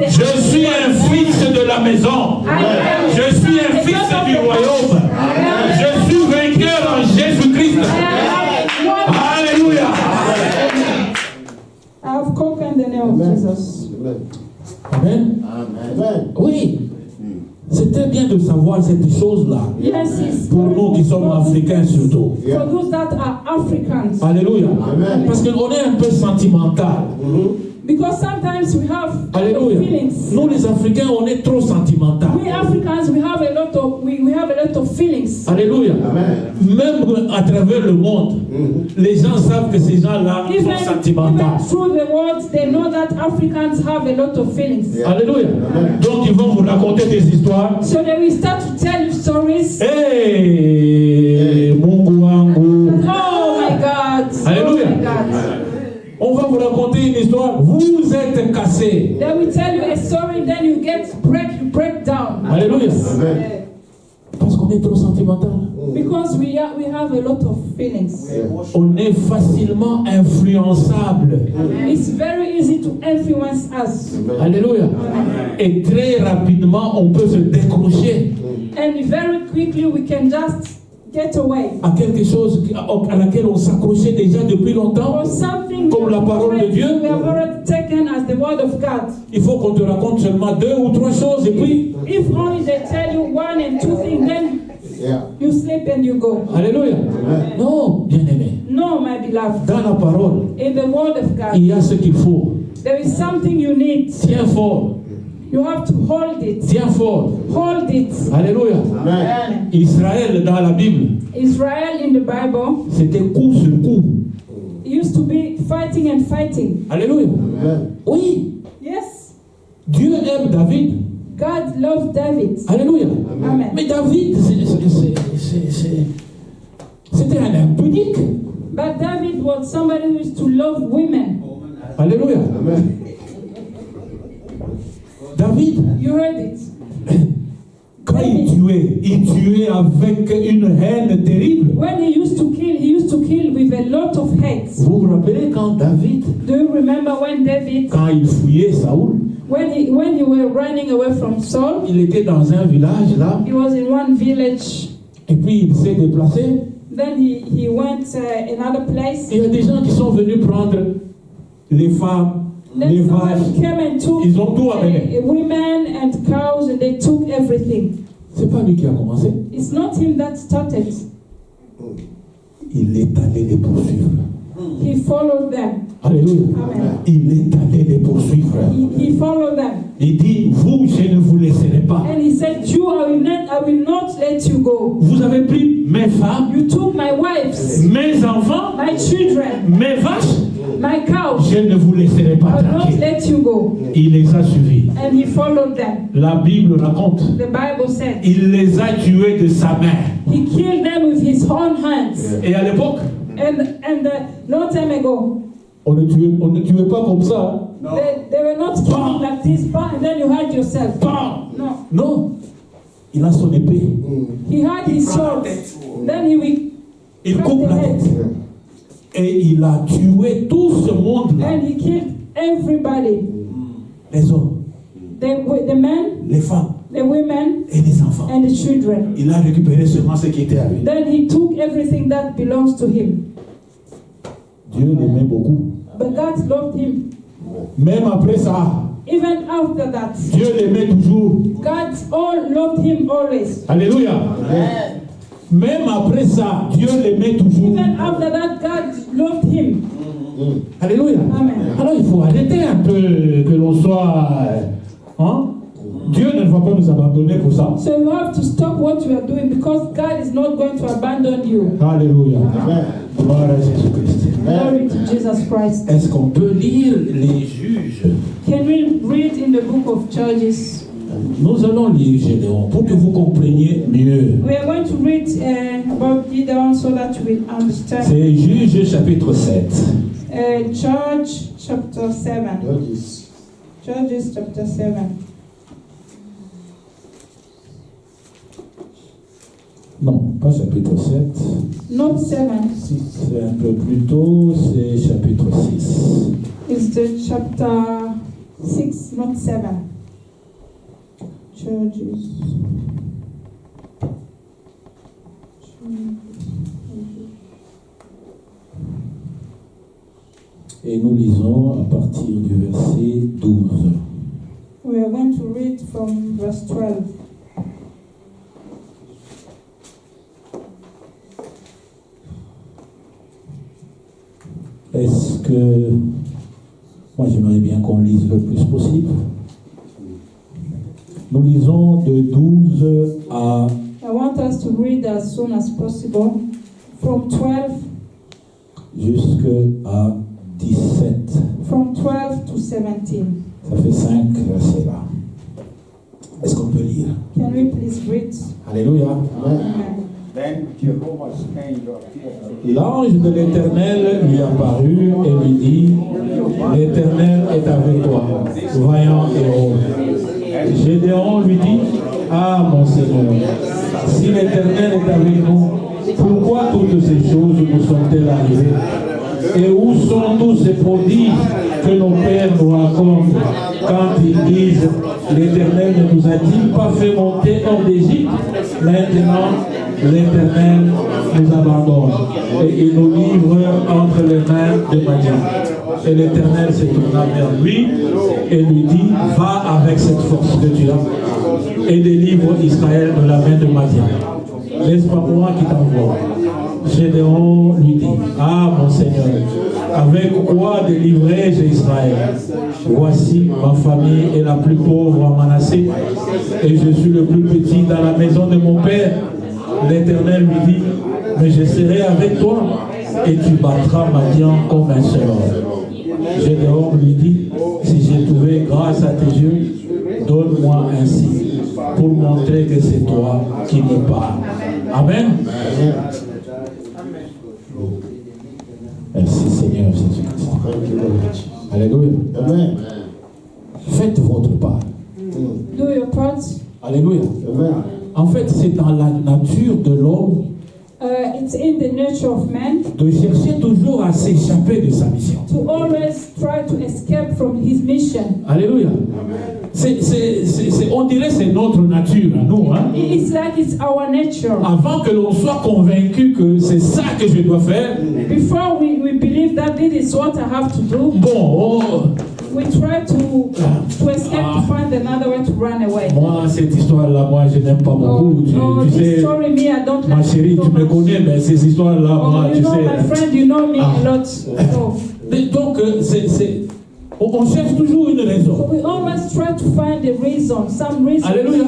Je suis un fils de la maison. Je suis un fils du royaume. Je suis vainqueur en Jésus-Christ. Alléluia. I have conquered the name of Jesus. Amen. Amen. Oui. C'est très bien de savoir cette chose-là. Yes, it's Pour nous qui sommes africains surtout. for those that are Africans. Alléluia. Amen. Parce qu'on est un peu sentimental. Because sometimes we have Alléluia. feelings. Nous les Africains, on est trop sentimentaux. We Africans, we have a lot of feelings. Alléluia. Amen. Même à travers le monde, les gens savent que ces gens-là Even sont sentimentaux. through the world, they know that Africans have a lot of feelings. Yeah. Alléluia. Amen. Donc ils vont vous raconter des histoires. So they will start to tell you stories. Hey, Mungu wangu. Oh my God. Alléluia. Oh my God. On va vous raconter une histoire. Vous êtes cassés. They will tell you a story, then you break down. Alléluia. Amen. Parce qu'on est trop sentimental. Because we have a lot of feelings. On est facilement influençable. It's very easy to influence us. Alléluia. Et très rapidement, on peut se décrocher And very quickly we can just get away. à quelque chose à laquelle on s'accrochait déjà depuis longtemps. Or something Comme la parole de Dieu. we have already taken as the word of God. Il faut qu'on te raconte seulement 2 ou 3 choses et puis, If only they tell you one and two things, then Yeah. you sleep and you go. alléluia. Non, bien-aimé. No, my beloved. Dans la parole, In the word of God, il y a ce qu'il faut. there is something you need. Tiens fort. You have to hold it. Tiens fort. Hold it. Alléluia. Amen. Israël dans la Bible, Israel in the Bible, c'était coup sur coup. it used to be fighting and fighting. Alléluia. Amen. Oui, Yes, Dieu aime David. God loved David. Alléluia. Amen. Mais David, c'était un impunique. But David was somebody who used to love women. Alléluia. Amen. David, You heard it. quand il tuait avec une haine terrible. When he used to kill with a lot of hate. Vous vous rappelez quand David, Do you remember when David, quand il fouillait Saoul, when he were running away from Saul, il était dans un village là, he was in one village. et puis il s'est déplacé. Then he went another place. Il y a des gens qui sont venus prendre les femmes, les Then vaches. somebody came and took Ils ont tout amené. women and cows, and they took everything. C'est pas lui qui a commencé. It's not him that started. Il est allé les poursuivre. He followed them. Alléluia. Amen. Il est allé les poursuivre. He followed them. Il dit, vous, je ne vous laisserai pas. And he said, "You, I will not let you go. Vous avez pris mes femmes, You took my wives, mes enfants, my children, mes vaches. my cows. Je ne vous laisserai pas I will not tranquille. let you go." Il les a suivis. And he followed them. La Bible raconte. The Bible said Il les a tués de sa main. he killed them with his own hands. Et à l'époque, And no time ago, on ne tuait pas comme ça. they were not killing like this. Bam, and then you hurt yourself. Bam! No, Non. Il a son épée. he had his sword. Then he will Il cut coupe the la head. tête. Et il a tué tout ce monde-là. And he killed everybody. Les hommes, The men, les femmes the women, et les enfants. and the children. Il a récupéré seulement ce qui était à lui. Then he took everything that belongs to him. Dieu l'aimait beaucoup. But God loved him. Même après ça, Even after that, Dieu l'aimait toujours. God loved him always. Alléluia. Même après ça, Dieu l'aimait toujours. Even after that, God loved him. Alléluia. Amen. Alors il faut arrêter un peu que l'on soit... hein? Dieu ne va pas nous abandonner pour ça. So you have to stop what you are doing because God is not going to abandon you. Alléluia. Amen. Gloire à Jésus-Christ. Glory to Jesus Christ. Est-ce qu'on peut lire les juges? Can we read in the book of Judges? Nous allons lire Gédéon pour que vous compreniez mieux. We are going to read about Gideon so that you will understand. C'est Juges chapitre 7. Judge chapter 7. Judges. Judges chapter 7. Non, pas chapitre 7. Not 7. C'est un peu plus tôt, c'est chapitre 6. It's the chapter 6, not 7. Judges. Et nous lisons à partir du verset 12. We are going to read from verse 12. Est-ce que Moi, j'aimerais bien qu'on lise le plus possible. Nous lisons de 12 à... I want us to read as soon as possible, from 12 jusqu'à 17. From 12 to 17. Ça fait 5 versets là. Est-ce qu'on peut lire? Can we please read? Alléluia. Amen. L'ange de l'Éternel lui apparut et lui dit, l'Éternel est avec toi, vaillant héros. Gédéon lui dit, ah mon Seigneur, si l'Éternel est avec nous, pourquoi toutes ces choses nous sont-elles arrivées? Et où sont tous ces prodiges que nos pères nous racontent quand ils disent, l'Éternel ne nous a-t-il pas fait monter hors d'Égypte? Maintenant, l'Éternel nous abandonne et il nous livre entre les mains de Madian. Et l'Éternel se tourna vers lui et lui dit, va avec cette force que tu as et délivre Israël de la main de Madian. N'est-ce pas moi qui t'envoie? Gédéon lui dit, ah mon Seigneur, avec quoi délivrai-je Israël? Voici, ma famille est la plus pauvre à Manassé et je suis le plus petit dans la maison de mon père. L'Éternel lui dit, mais je serai avec toi et tu battras Madian comme un seul homme. Gédéon lui dit, si j'ai trouvé grâce à tes yeux, donne-moi un signe pour montrer que c'est toi qui me parles. Amen. Merci Seigneur Jésus-Christ. Alléluia. Amen. Faites votre part. Do your part. Alléluia. Amen. En fait, c'est dans la nature de l'homme It's in the nature of man de chercher toujours à s'échapper de sa mission. to always try to escape from his mission. Alléluia. On dirait que c'est notre nature à nous. Hein? It's like it's our nature. Avant que l'on soit convaincu que c'est ça que je dois faire, Before we believe that this is what I have to do, bon, we try to escape to find another way to run away. moi, cette histoire-là, moi, je n'aime pas beaucoup. No, Tu this sais, story me, I don't ma like chérie, it so tu me much. connais, mais ces histoires-là, moi, Oh, tu you know, my sais. friend, you know me a lot. So Donc, on cherche toujours une raison. we always try to find a reason, some reason. Alléluia.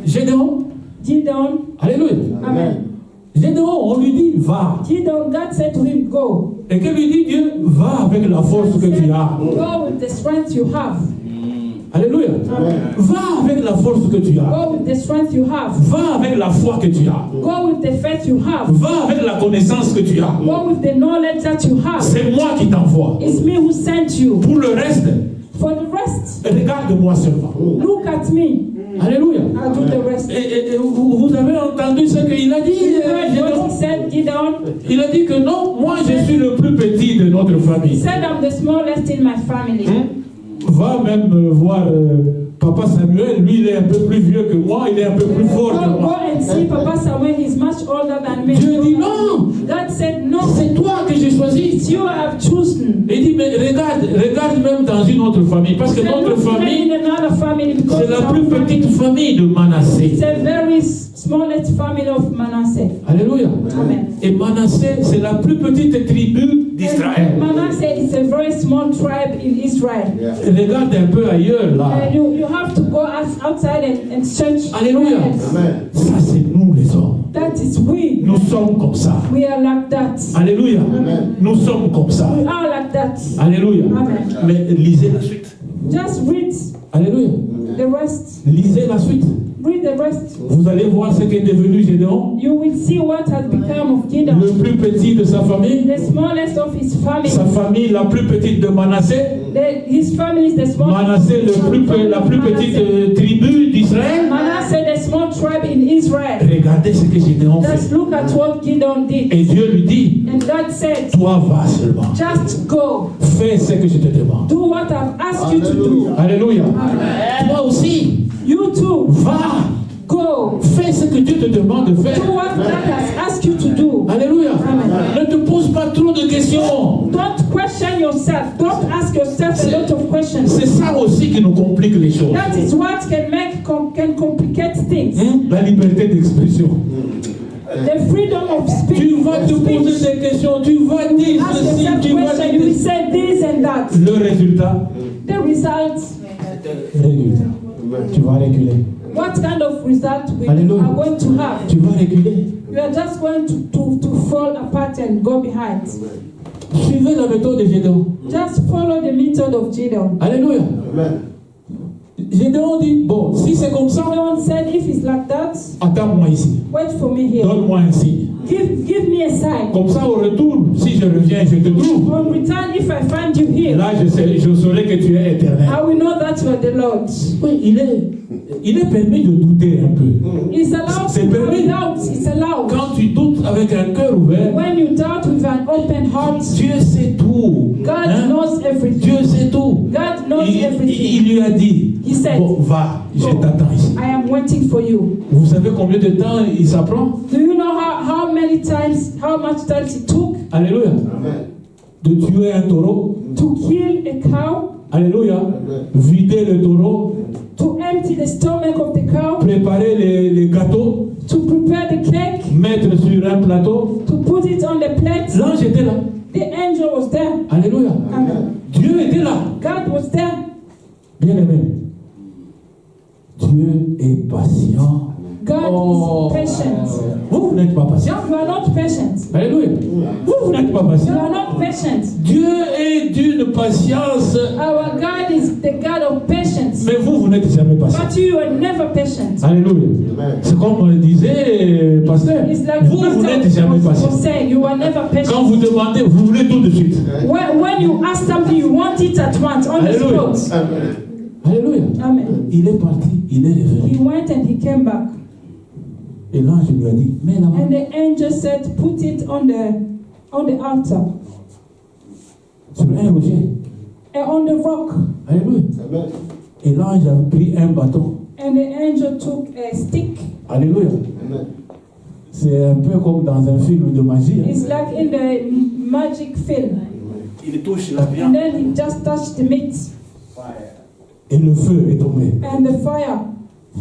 Gédéon. Gideon, Alléluia. amen. Gédéon, on lui dit, va. Gideon, God said to him, go. Et que lui dit Dieu, va avec la force que tu as. Go with the strength you have. Alléluia. Va avec la force que tu as. Go with the strength you have. Va avec la foi que tu as. Go with the faith you have. Va avec la connaissance que tu as. Go with the knowledge that you have. C'est moi qui t'envoie. It's me who sent you. Pour le reste, For the rest, regarde-moi seulement. look at me. Alléluia. I'll do the rest. Et vous avez entendu ce qu'il a dit. You heard what he said, Gideon? Il a dit que non, moi je suis le plus petit de notre He famille. said, I'm the smallest in my family. Va même voir Papa Samuel, lui il est un peu plus vieux que moi, il est un peu plus fort que Go moi. and see Papa Samuel, he's much older than me. Dieu dit non, God said, no, c'est toi que j'ai it's choisi. you I have chosen. Il dit, mais regarde même dans une autre famille, parce que He said, notre look famille, in another family because c'est la it's plus our family. petite famille de Manassé. It's a very smallest family of Manasseh. Alléluia. Amen. Et Manassé, c'est la plus petite tribu d'Israël. Manasseh is a very small tribe in Israel. Regarde un peu ailleurs là. You have to go outside and search. Alléluia. Amen. Ça, c'est nous les hommes. That is we. Nous sommes comme ça. We are like that. Alléluia. Amen. Nous sommes comme ça. We are like that. Alléluia. Amen. Mais lisez la suite. Just read Alléluia. the rest. Lisez la suite. Read the rest. Vous allez voir ce qu'est devenu Gédéon, You will see what has become of Gideon. le plus petit de sa famille, The smallest of his family. sa famille la plus petite de Manassé, His family is the smallest. Manassé la plus petite tribu d'Israël. Manasseh, the small tribe in Israel. Regardez ce que Gédéon Just fait. look at what Gideon did. Et Dieu lui dit, And God said, toi va seulement, just go. fais ce que je te demande. Do what I've asked you to do. Alléluia. Toi aussi, You too. va, Go. fais ce que Dieu te demande de faire. Do what God has asked you to do. Alléluia. Amen. Ne te pose pas trop de questions. Don't question yourself. Don't ask yourself a lot of questions. C'est ça aussi qui nous complique les choses. That is what can complicate things. La liberté d'expression. The freedom of speech. Tu vas te poser des questions, tu vas dire Ask ceci, yourself tu vas question, you will dire say this and that. le résultat, The result, tu vas reculer. what kind of result we Hallelujah. are going to have? Tu vas reculer. You are just going to fall apart and go behind. Suivez la méthode de Gédéon. Just follow the method of Gideon. Alléluia. Gédéon dit, bon, si c'est comme ça, Gideon said, if it's like that, attends-moi ici. wait for me here. Donne-moi un signe. Give me a sign. Comme ça, au retour, si je reviens, je te trouve. On return, if I find you Et here, là, je saurai que tu es éternel. I will know that you are the Lord. Oui, il est permis de douter un peu. It's allowed C'est to permis. doubt. It's allowed. Quand tu doutes avec un cœur ouvert, When you doubt with an open heart, Dieu sait tout. God Hein? knows everything. Dieu sait tout. God knows Il everything. lui a dit, He said, bon, va, je Go. t'attends ici. I am waiting for you. Vous savez combien de temps il s'apprend? Do you know how much time it took Alléluia. De tuer un taureau. to kill a cow, Alléluia. Vider le taureau. to empty the stomach of the cow, Préparer les gâteaux. to prepare the cake, Mettre sur un plateau. to put it on the plate? L'ange était là. The angel was there. Alléluia. Amen. Dieu était là. God was there. Bien aimé. Dieu est patient. God is patient. Vous n'êtes pas patient. You are not patient. Alléluia. Vous n'êtes pas You patient. are not patient. Dieu est d'une patience. Our God is the God of patience. Mais vous n'êtes jamais patient. But you are never patient. Alléluia. C'est comme disait pasteur. It's like Vous n'êtes jamais was patient. saying, you are never Quand patient. vous demandez, vous voulez tout de suite. When you ask something, you want it at once, on the Hallelujah. spot. Alléluia. Amen. Il est parti, il est He revenu. went and he came back. Et l'ange lui a dit, mais là-bas, And the angel said, put it on the altar, sur un rocher. and on the rock. Alléluia. Et l'ange a pris un bâton. And the angel took a stick. Alléluia. C'est un peu comme dans un film de magie. It's like in the magic film. Il touche la And viande. then he just touched the meat, Et le feu est tombé. and the fire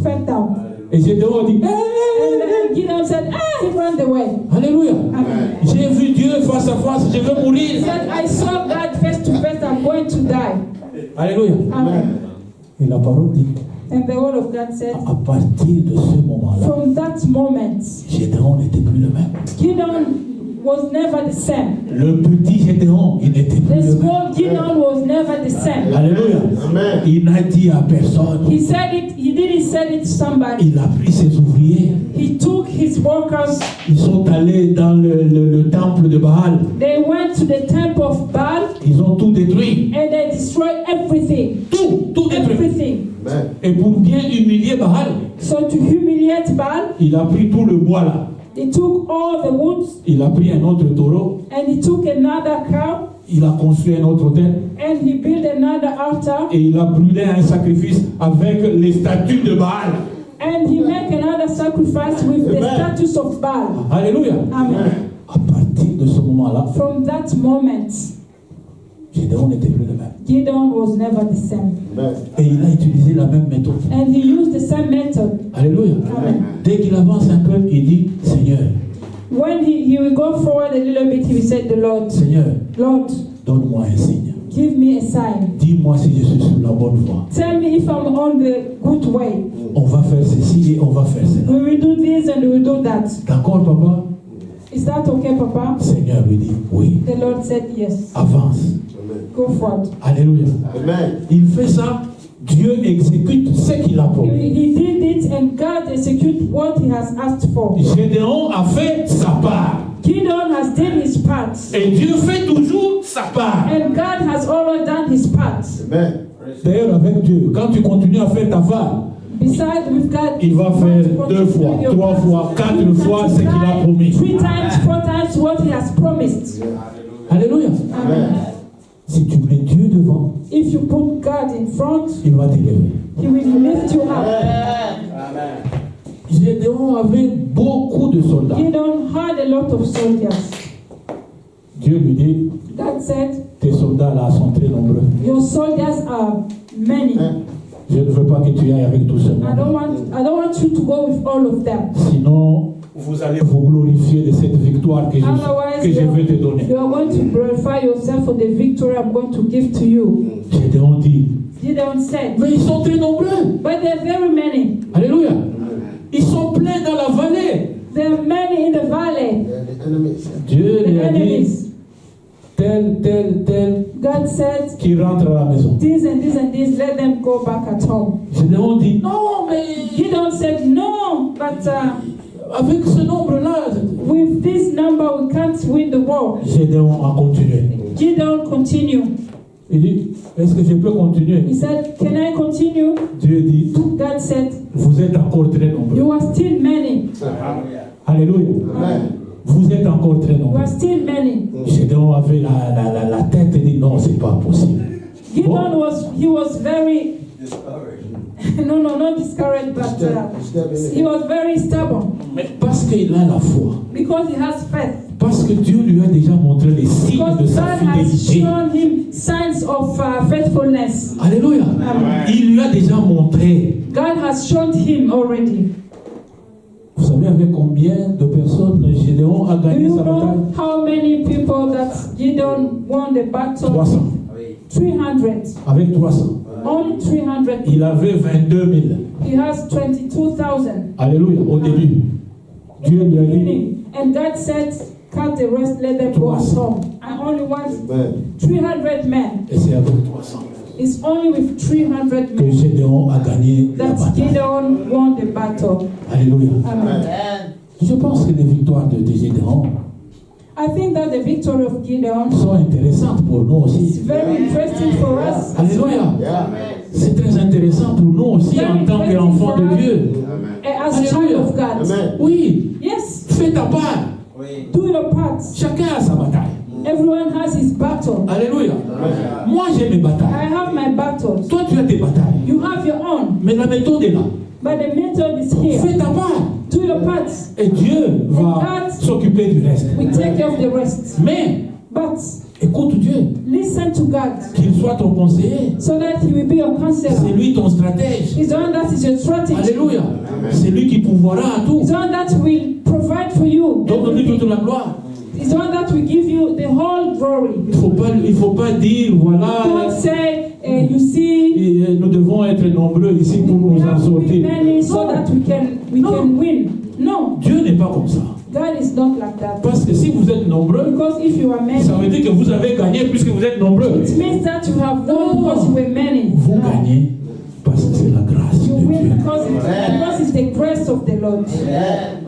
fell down. Et Gédéon dit, And then Gideon said, he ran away. Alléluia. Amen. J'ai vu Dieu face à face, je vais He mourir. said, I saw God face to face, I'm going to die. Alléluia. Amen. Et la parole dit, And the word of God said, à partir de ce moment-là, from that moment, Gédéon n'était plus le même. Gideon was never the same. Le petit Gédéon, il n'était plus The le même. small Gideon was never the same. Alléluia. Il n'a dit à personne. He said it, he didn't say it to somebody. Il a pris ses ouvriers. He took his workers, Ils sont allés dans le temple de Baal. they went to the temple of Baal, Ils ont tout détruit. and they destroyed everything. Tout détruit. Everything. Et pour bien humilier Baal, So to humiliate Baal, il a pris tout le bois là. he took all the woods, Il a pris un autre taureau. and he took another cow, Il a construit un autre autel. and he built another altar, Et il a brûlé un sacrifice avec les statues de Baal. and he made another sacrifice with the statues of Baal. Alléluia. Amen. À partir de ce moment-là, From that moment, Gédéon n'était plus le même. Gideon was never the same. Et il a utilisé la même méthode. And he used the same method. Alléluia. Amen. Dès qu'il avance un peu, il dit, Seigneur, When he will go forward a little bit, he will say, the Lord, Seigneur, Lord, donne-moi un signe. give me a sign. Dis-moi si je suis sur la bonne voie. Tell me if I'm on the good way. On va faire ceci et on va faire cela. We will do this and we will do that. D'accord, papa? Is that okay, Papa? Seigneur lui dit, oui. The Lord said yes. Avance. Go forward. Alléluia. Il fait ça, Dieu exécute ce qu'il a promis. He did it and God executed what he has asked for. Gédéon a fait sa part. Gideon has done his part. Et Dieu fait toujours sa part. And God has always done his part. D'ailleurs, avec Dieu, quand tu continues à faire ta part, Besides, with God, il va faire 2 fois, 3 fois, 4 fois ce qu'il a promis. 3 times, 4 times what he has promised. Alléluia. Amen. Si tu mets Dieu devant, If you put God in front, il va t'élever. he will lift you up. Gédéon avait beaucoup de soldats. Gideon had a lot of soldiers. Dieu lui dit, God said, tes soldats là sont très nombreux. your soldiers are many. Je ne veux pas que tu ailles avec tout seul. I don't want you to go with all of them. Sinon, vous allez vous glorifier de cette victoire que je vais te donner. You are going to glorify yourself for the victory I'm going to give to you. Gédéon dit, Gideon said, mais ils sont très nombreux. but there are very many. Alléluia. Ils sont pleins dans la vallée. There are many in the valley. The enemies. Dieu The lui a dit, enemies. tel, God said, qui rentre à la maison. this and this and this, let them go back at home. Gédéon dit, non, mais Gideon said, no, but avec ce nombre-là, with this number we can't win the war. Gédéon a continué. Gideon continued. Il dit, est-ce que je peux continuer? He said, can I continue? Dieu dit, God said, vous êtes encore très nombreux. you are still many. Alléluia. Amen. Vous êtes encore très You nombreux. are still many. Gédéon avait la tête et dit, non, c'est pas possible. Gideon Bon. was very, no, not discouraged, but he was very stubborn Mais parce qu'il a la foi, because he has faith. parce que Dieu lui a déjà montré les signes de Because sa God has fidélité. shown him signs of faithfulness. Alléluia. Amen. Il lui a déjà montré. God has shown him already. Vous savez avec combien de personnes Gédéon a Do gagné you sa bataille? know how many people that Gideon won the battle? 300. 300. Avec 300. Only 300. Il avait 22 000. He has 22,000. Alléluia. Au début. Dieu lui a dit, Beginning. And God said, cut the rest, let them go at home. I only want Amen. 300 men. et c'est avec 300 It's only with 300 que men Gédéon a gagné la that bataille. Gideon won the battle. Alléluia. Amen. Je pense que les victoires de Gédéon I think that the victory of Gideon sont intéressantes pour nous is aussi. very interesting for us. Alléluia. Yeah. C'est très intéressant pour nous aussi en tant qu'enfants de Dieu. As child of God. Amen. Oui, Yes, fais ta part. do your part. Chacun a sa bataille. Everyone has his battle. Alléluia. Moi, j'ai mes I batailles. have my battles. Toi, tu as tes batailles. You have your own. Mais la méthode est là. But the method is here. Fais ta part. Do your part. Et Dieu va s'occuper du reste. We take care of the rest. Mais, But écoute Dieu. listen to God Qu'il soit ton conseiller. so that He will be your C'est counselor. lui ton stratège. He's the one that is your strategy. Alléluia. C'est lui qui pourvoira à tout. He's the one that will provide for you. Donne-lui toute la gloire. He's the one that will give you the whole glory. Il faut pas dire, Don't voilà, say, you see, et nous devons être nombreux ici pour we nous en have to be sortir. many so that we can win. No, Dieu n'est pas comme ça. God is not like that. Parce que si vous êtes nombreux, Because if you are many, ça veut dire que vous avez gagné puisque vous êtes nombreux. it means that you have won because you were many. Vous No. gagnez parce que c'est la grâce You de win Dieu. because it's the grace of the Lord.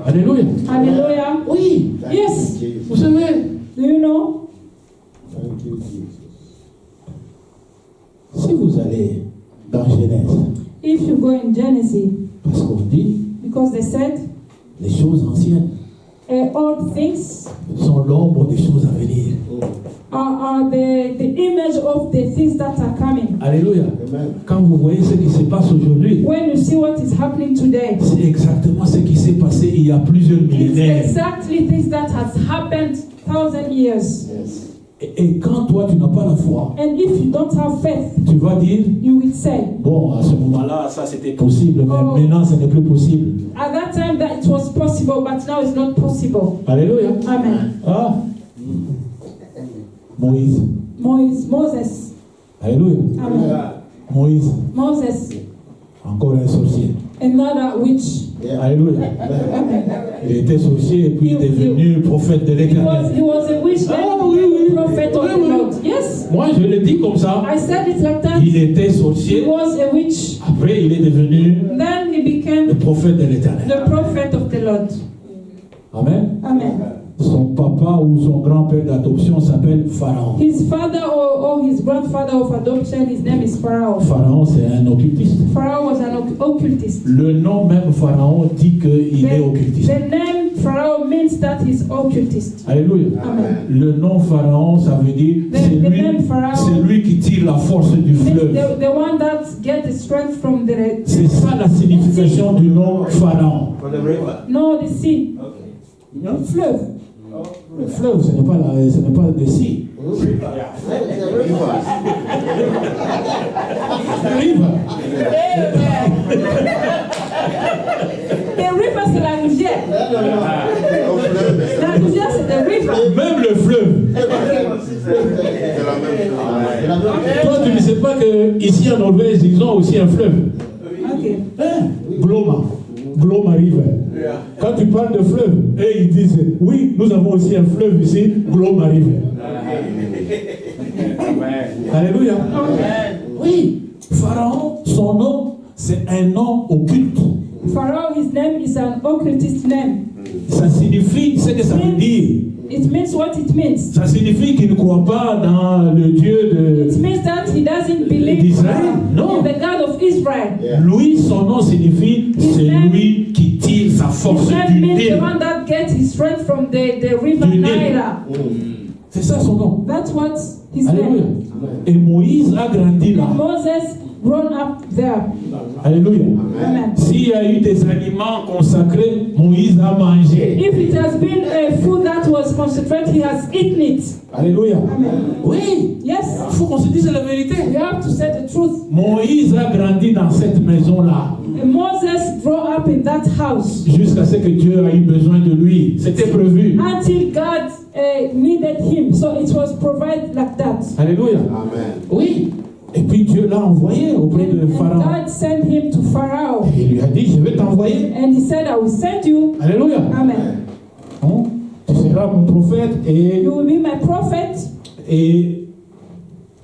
Alléluia. Hallelujah. Oui, Yes. Jesus. vous savez, Do you know? Thank you, Jesus. si vous allez dans Genèse, If you go in Genesis, parce qu'on dit because they said, les choses anciennes all things sont l'ombre des choses à venir. are the image of the things that are coming. Alléluia. Amen. Quand vous voyez ce qui se passe aujourd'hui, When you see what is happening today, c'est exactement ce qui s'est passé il y a plusieurs it's millénaires. exactly things that has happened 1,000 years. Yes. Et quand toi tu n'as pas la foi, And if you don't have faith, tu vas dire, you will say, bon, à ce moment-là, ça c'était possible, mais Oh. maintenant ce n'est plus possible. at that time that it was possible, but now it's not possible. Alléluia. Amen. Ah. Moïse. Moses. Alléluia. Amen. Moïse, Moses. encore un sorcier. Another witch. Yeah. Alléluia. Amen. Il était sorcier et puis il est devenu prophète de He l'Éternel. was a witch, then Ah, he oui, became oui, a prophet of oui, the oui. Lord. Yes, Moi, je le dis comme ça. I said it like that. Il était He sorcier. was a witch. Après, il est devenu Then he le became prophète de l'Éternel. the prophet of the Lord. Amen. Amen. Son papa ou son grand-père d'adoption s'appelle Pharaon. His father or his grandfather of adoption, his name is Pharaoh. Pharaon, c'est un occultiste. Pharaoh was an occultist. Le nom même Pharaon dit qu'il est occultiste. The name Pharaoh means that he's occultist. Alléluia. Amen. Le nom Pharaon, ça veut dire c'est lui qui tire la force du fleuve. The one that gets the strength from the C'est ça la signification du nom Pharaon. no the sea, Le fleuve. fleuve, ce n'est pas des sea. River. river, c'est la rivière. La rivière, c'est the river. Même le fleuve. Toi, tu ne sais pas qu'ici en Norvège, ils ont aussi un fleuve. Okay. Gloma. Gloma River. Quand tu parles de fleuve, ils disent oui, nous avons aussi un fleuve ici, Gloma River. Alléluia. Oui, Pharaon, son nom, c'est un nom occulte. Pharaoh, his name is an occultist name. Ça signifie ce que ça veut dire. It means what it means. Ça signifie qu'il ne croit pas dans le Dieu It means that he doesn't believe d'Israël. Non. in the God of Israel. Lui, son nom signifie c'est lui qui tire sa force His du name means the Nil. one that gets his strength from the river Du Nil. Nile. C'est ça son nom. That's what his Alléluia. name. Et Moïse a grandi là. And Moses grown up there. Alléluia. Amen. S'il y a eu des aliments consacrés, Moïse a mangé. If it has been a food that was consecrated, he has eaten it. Alléluia. Amen. Oui. Yes. Il faut qu'on se dise la vérité. We have to say the truth. Moïse a grandi dans cette maison-là. And Moses grew up in that house Jusqu'à ce que Dieu a eu besoin de lui. C'était prévu. until God needed him. So it was provided like that. Alléluia. Oui. Et puis Dieu l'a envoyé auprès de And Pharaon. God sent him to Pharaoh. Et il lui a dit, je vais t'envoyer. And he said, I will send you. Alléluia. Amen. Hein? Tu seras mon prophète You will be my prophet, et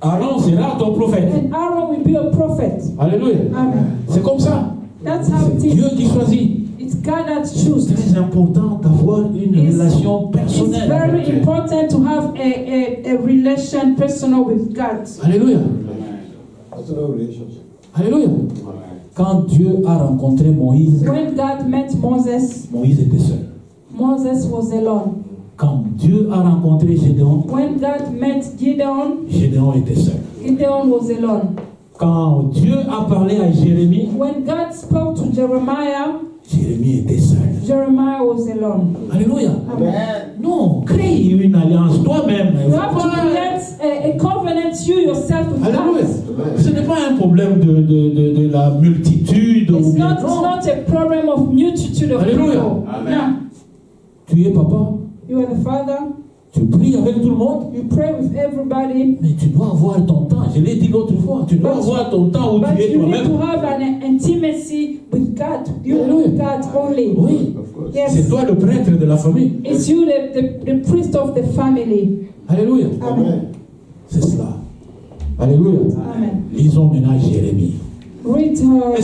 Aaron sera ton prophète. and Aaron will be a prophet. Alléluia. Amen. C'est comme ça. That's how C'est it Dieu is. qui choisit. It's God that C'est chooses. très important d'avoir une relation It's personnelle avec very Dieu. important to have a relation personal with God. Alléluia. Personal relationship. Alléluia. Quand Dieu a rencontré Moïse, When God met Moses, Moïse était seul. Moses was alone. Quand Dieu a rencontré Gédéon, When God met Gideon, Gédéon était seul. Gideon was alone. Quand Dieu a parlé à Jérémie, When God spoke to Jeremiah, Jérémie était seul. Jeremiah was alone. Alléluia. Amen. Non, crée une alliance toi-même. You have to create a covenant you yourself with Alléluia. God. Ce n'est pas un problème de la multitude. It's ou bien, not non. a problem of multitude of Alléluia. people. No. Tu es papa, You are the father. tu pries avec tout le monde, You pray with everybody. mais tu dois avoir ton temps. Je l'ai dit l'autre fois, tu dois avoir ton temps où But tu es you need to toi-même. have an intimacy with God. You Hallelujah. with God only. Oui, Of course. c'est Yes. toi le prêtre de la famille. It's you, the priest of the family. Alléluia. Amen. C'est cela. Alléluia. Amen. Lisons maintenant Jérémie. Read Jeremiah.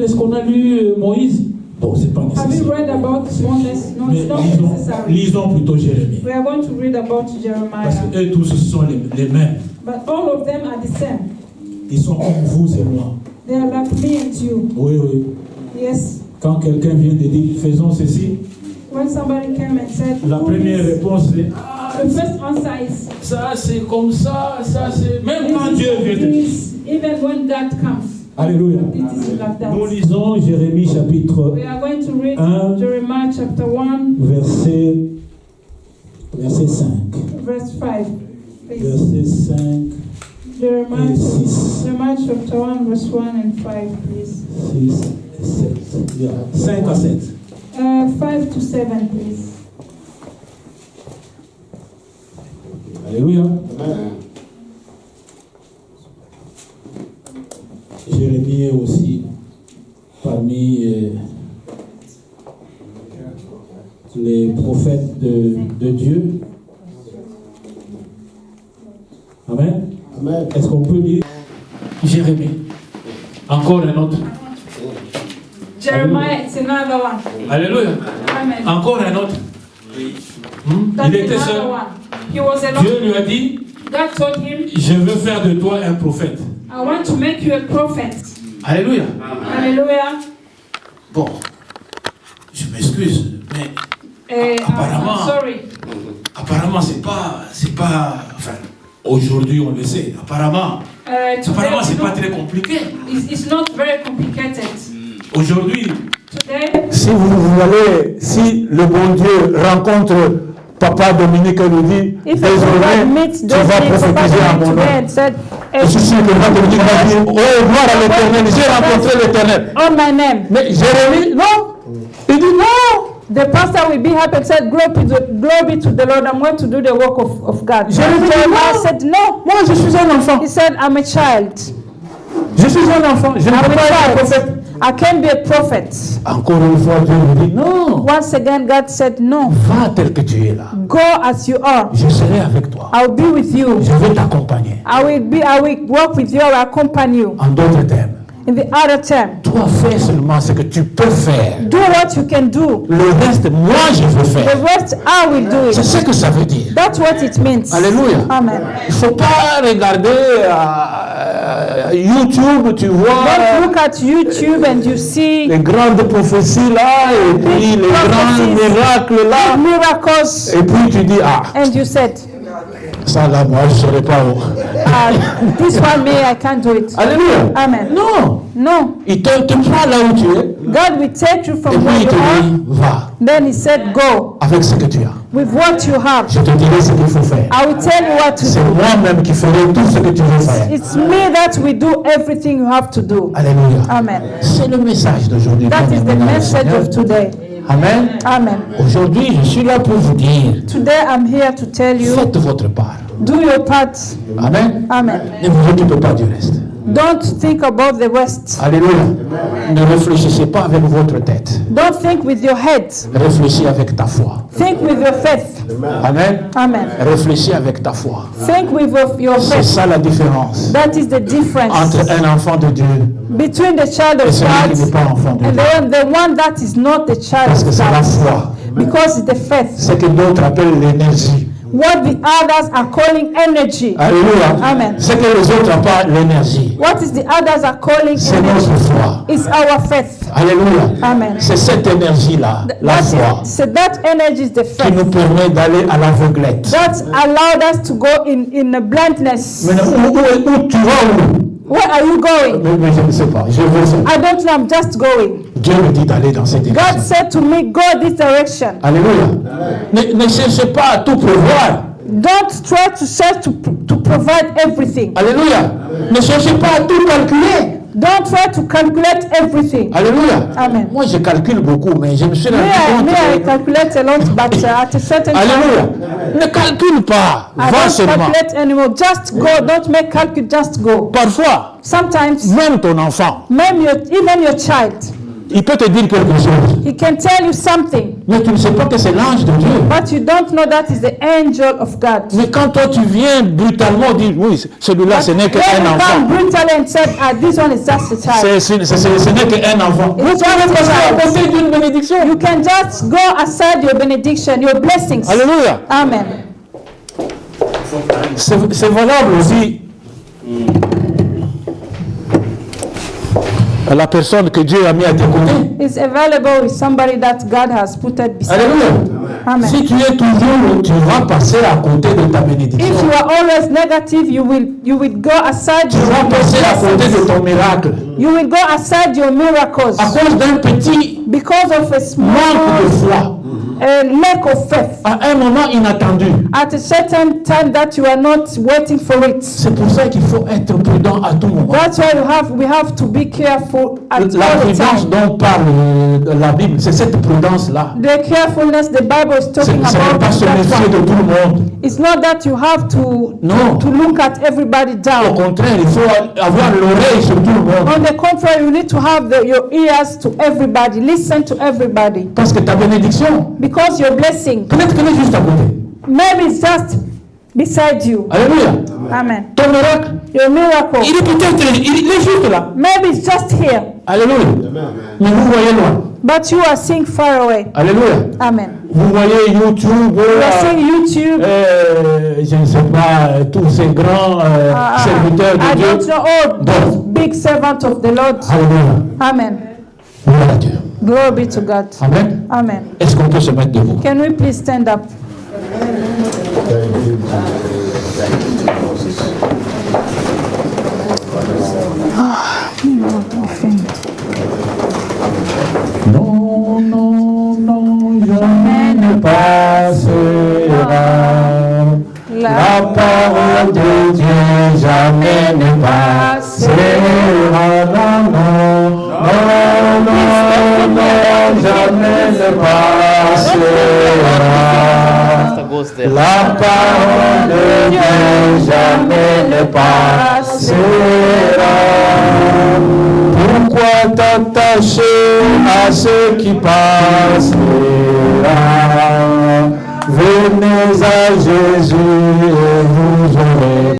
Est-ce qu'on a lu Moïse? Bon, c'est pas Have you nécessaire. read about Moses? No, Mais it's not lisons, necessary. lisons plutôt Jérémie. We are going to read about Parce Jeremiah. qu'eux tous sont les mêmes. But all of them are the same. Ils sont comme vous et moi. They are like me and you. Oui, oui. Yes. Quand quelqu'un vient de dire faisons ceci, When somebody came and said, la "Do première this," réponse c'est the first answer is, ça c'est comme ça c'est. Même quand "This Dieu is vient like de dire. this," even when God comes. Alléluia. It is like that. Nous lisons Jérémie chapitre We are going to read Un. Jeremiah chapter 1, verset 5. verse 5. Please. Verset 5 Jeremiah, et 6. Jeremiah chapter 1, verse 1 and 5, please. 6 et 7. Yeah. 5 à 7. 5 to 7, please. Alléluia. Amen. Jérémie est aussi parmi les prophètes de Dieu. Amen. Amen. Est-ce qu'on peut lire Jérémie? Encore un autre. Jeremiah, it's another one. Alléluia. Amen. Encore un autre. That's Il était another seul. one. He was alone. Dieu lui a dit, God told him, je veux faire de toi un prophète. I want to make you a prophet. Alléluia. Hallelujah. Bon, je m'excuse, mais Apparemment. I'm sorry. apparemment c'est pas, enfin, aujourd'hui on le sait, apparemment Today, c'est pas très compliqué. it's not very complicated. Aujourd'hui, Today, si le bon Dieu rencontre Papa Dominique et lui dit, If désormais, God meets tu vas Dominic prophétiser en mon nom. today and said, Je suis sûr que Papa Dominique va dire, oh, gloire à l'éternel, j'ai rencontré l'éternel. "On my name." Mais Jérémie, non, Il dit non. The pastor will be happy and said, glory be to the Lord. I'm going to do the work of God. Jeremiah said, no. Moi, je suis un enfant. He said, I'm a child. Je suis un enfant. Je ne peux pas être prophète. I can't be a prophet. Encore une fois, Dieu me dit non. Once again, God said, no. Va tel que tu es là. Go as you are. Je serai avec toi. I'll be with you. Je vais t'accompagner. I will work with you. I will accompany you. En d'autres termes, In the other term, toi fais seulement ce que tu peux faire. do what you can do. Le reste, moi, je veux The faire. rest, I will do C'est it. ce que ça veut dire. That's what it means. Alléluia. Amen. Il ne faut pas regarder YouTube, tu vois, Don't look at YouTube and you see les grandes prophéties là, et puis les grands miracles là, miracles, et puis tu dis, ah, and you said, ça là, moi, je ne serai pas. this one me, I can't do it. Alléluia. Amen. Non. No. Il te prend là où tu es, God will take you et from puis where il you te are. dit, va, Then he said, go avec ce que tu as. with what you have. Je te dirai ce qu'il faut faire. I will tell you what to C'est do. moi-même qui ferai tout ce que tu veux faire. It's me that will do everything you have to do. Alléluia. Amen. C'est le message d'aujourd'hui. That is the bien-aimés dans le message Seigneur. of today. Amen. Amen. Aujourd'hui, je suis là pour vous dire, Today I'm here to tell you, faites votre part. do your part. Amen. Amen. Ne vous occupez pas du reste. Don't think about the rest. Alléluia. Ne réfléchissez pas avec votre tête. Don't think with your head. Réfléchis avec ta foi. Think with your faith. Amen. Amen. Réfléchis avec ta foi. Think with your C'est faith. ça la différence That is the difference entre un enfant de Dieu between the child et of celui qui n'est God pas enfant de and Dieu. the one that is not the child Parce que of c'est la God. foi. Because it's the faith. Ce que d'autres appellent l'énergie. What the others are calling energy. Alléluia. Amen. Ce que les autres appellent l'énergie. What is the others are calling C'est energy? notre foi. It's our faith. Alléluia. Amen. C'est cette énergie-là, la foi, So that energy is the qui nous faith. permet d'aller à l'aveuglette. That allowed us to go in a blindness. Maintenant, où tu vas où? Where are you going? Mais je ne sais pas. Je veux ça. I don't know, I'm just going. Dieu me dit d'aller dans cette God direction. said to me, go this direction. Alléluia. Ne cherchez pas à tout prévoir. Don't try to search to provide everything. Alléluia. Ne cherchez pas à tout calculer. Don't try to calculate everything. Alléluia. Amen. Moi, je calcule beaucoup, mais je me suis rendu Me, I compte que... calculate a lot, but at a certain Alléluia. time, Ne calcule pas. I Va don't seulement. calculate anymore. Just go. Don't make calculate. Just go. Parfois, Sometimes, même ton enfant, even your child, il peut te dire quelque chose, he can tell you something, mais tu ne sais pas que c'est l'ange de Dieu. but you don't know that is the angel of God. Mais quand toi tu viens brutalement dire, oui, celui-là ce n'est When qu'un you come enfant. brutally and said, this one is just a child. Ce n'est qu'un enfant. Vous It's pouvez just passer a à child. côté d'une bénédiction. You can just go aside your benediction, your blessings. Alléluia. Amen. C'est valable aussi à la personne que Dieu a mis à tes côtés. It's available with somebody that God has put it beside. Alléluia. Amen. Si tu es toujours, tu vas passer à côté de ta bénédiction. If you are always negative, you will go aside Tu your vas passer à côté de blessings. ton miracle. You will go aside your miracles À cause d'un petit because of a manque de small foi. lack of faith. À un moment inattendu. At a certain time that you are not waiting for it. C'est pour ça qu'il faut être prudent à tout moment. That's why we have to be careful at La all the prudence time. dont parle la Bible, c'est cette prudence-là. The carefulness the Bible is Ce talking n'est about pas is se that méfier one. de tout le monde. It's not that you have Non. to look at everybody Au down. contraire, il faut avoir l'oreille sur tout le monde. On the contrary, you need to have your ears to everybody. Listen to everybody. Parce que ta bénédiction, Because your blessing, peut-être qu'elle est juste à côté. maybe it's just beside you. Alléluia. Amen. Ton miracle, Your miracle, il est peut-être, il est juste là. maybe it's just here. Alléluia. Mais vous voyez loin. But you are seeing far away. Alléluia. Amen. Vous voyez YouTube, You are seeing YouTube. je ne sais pas, tous ces grands serviteurs I de Dieu. don't know all those big servants of the Lord. Alléluia. Amen. Gloire à Dieu. Glory be to God. Amen. Amen. Est-ce qu'on peut se mettre debout? Can we please stand up? Non, non, non, jamais ne passera. La parole de Dieu jamais ne passera. Non, non, non, non, non, jamais. passera. La parole de Dieu jamais ne passera. Pourquoi t'attacher à ce qui passera? Venez à Jésus et vous aurez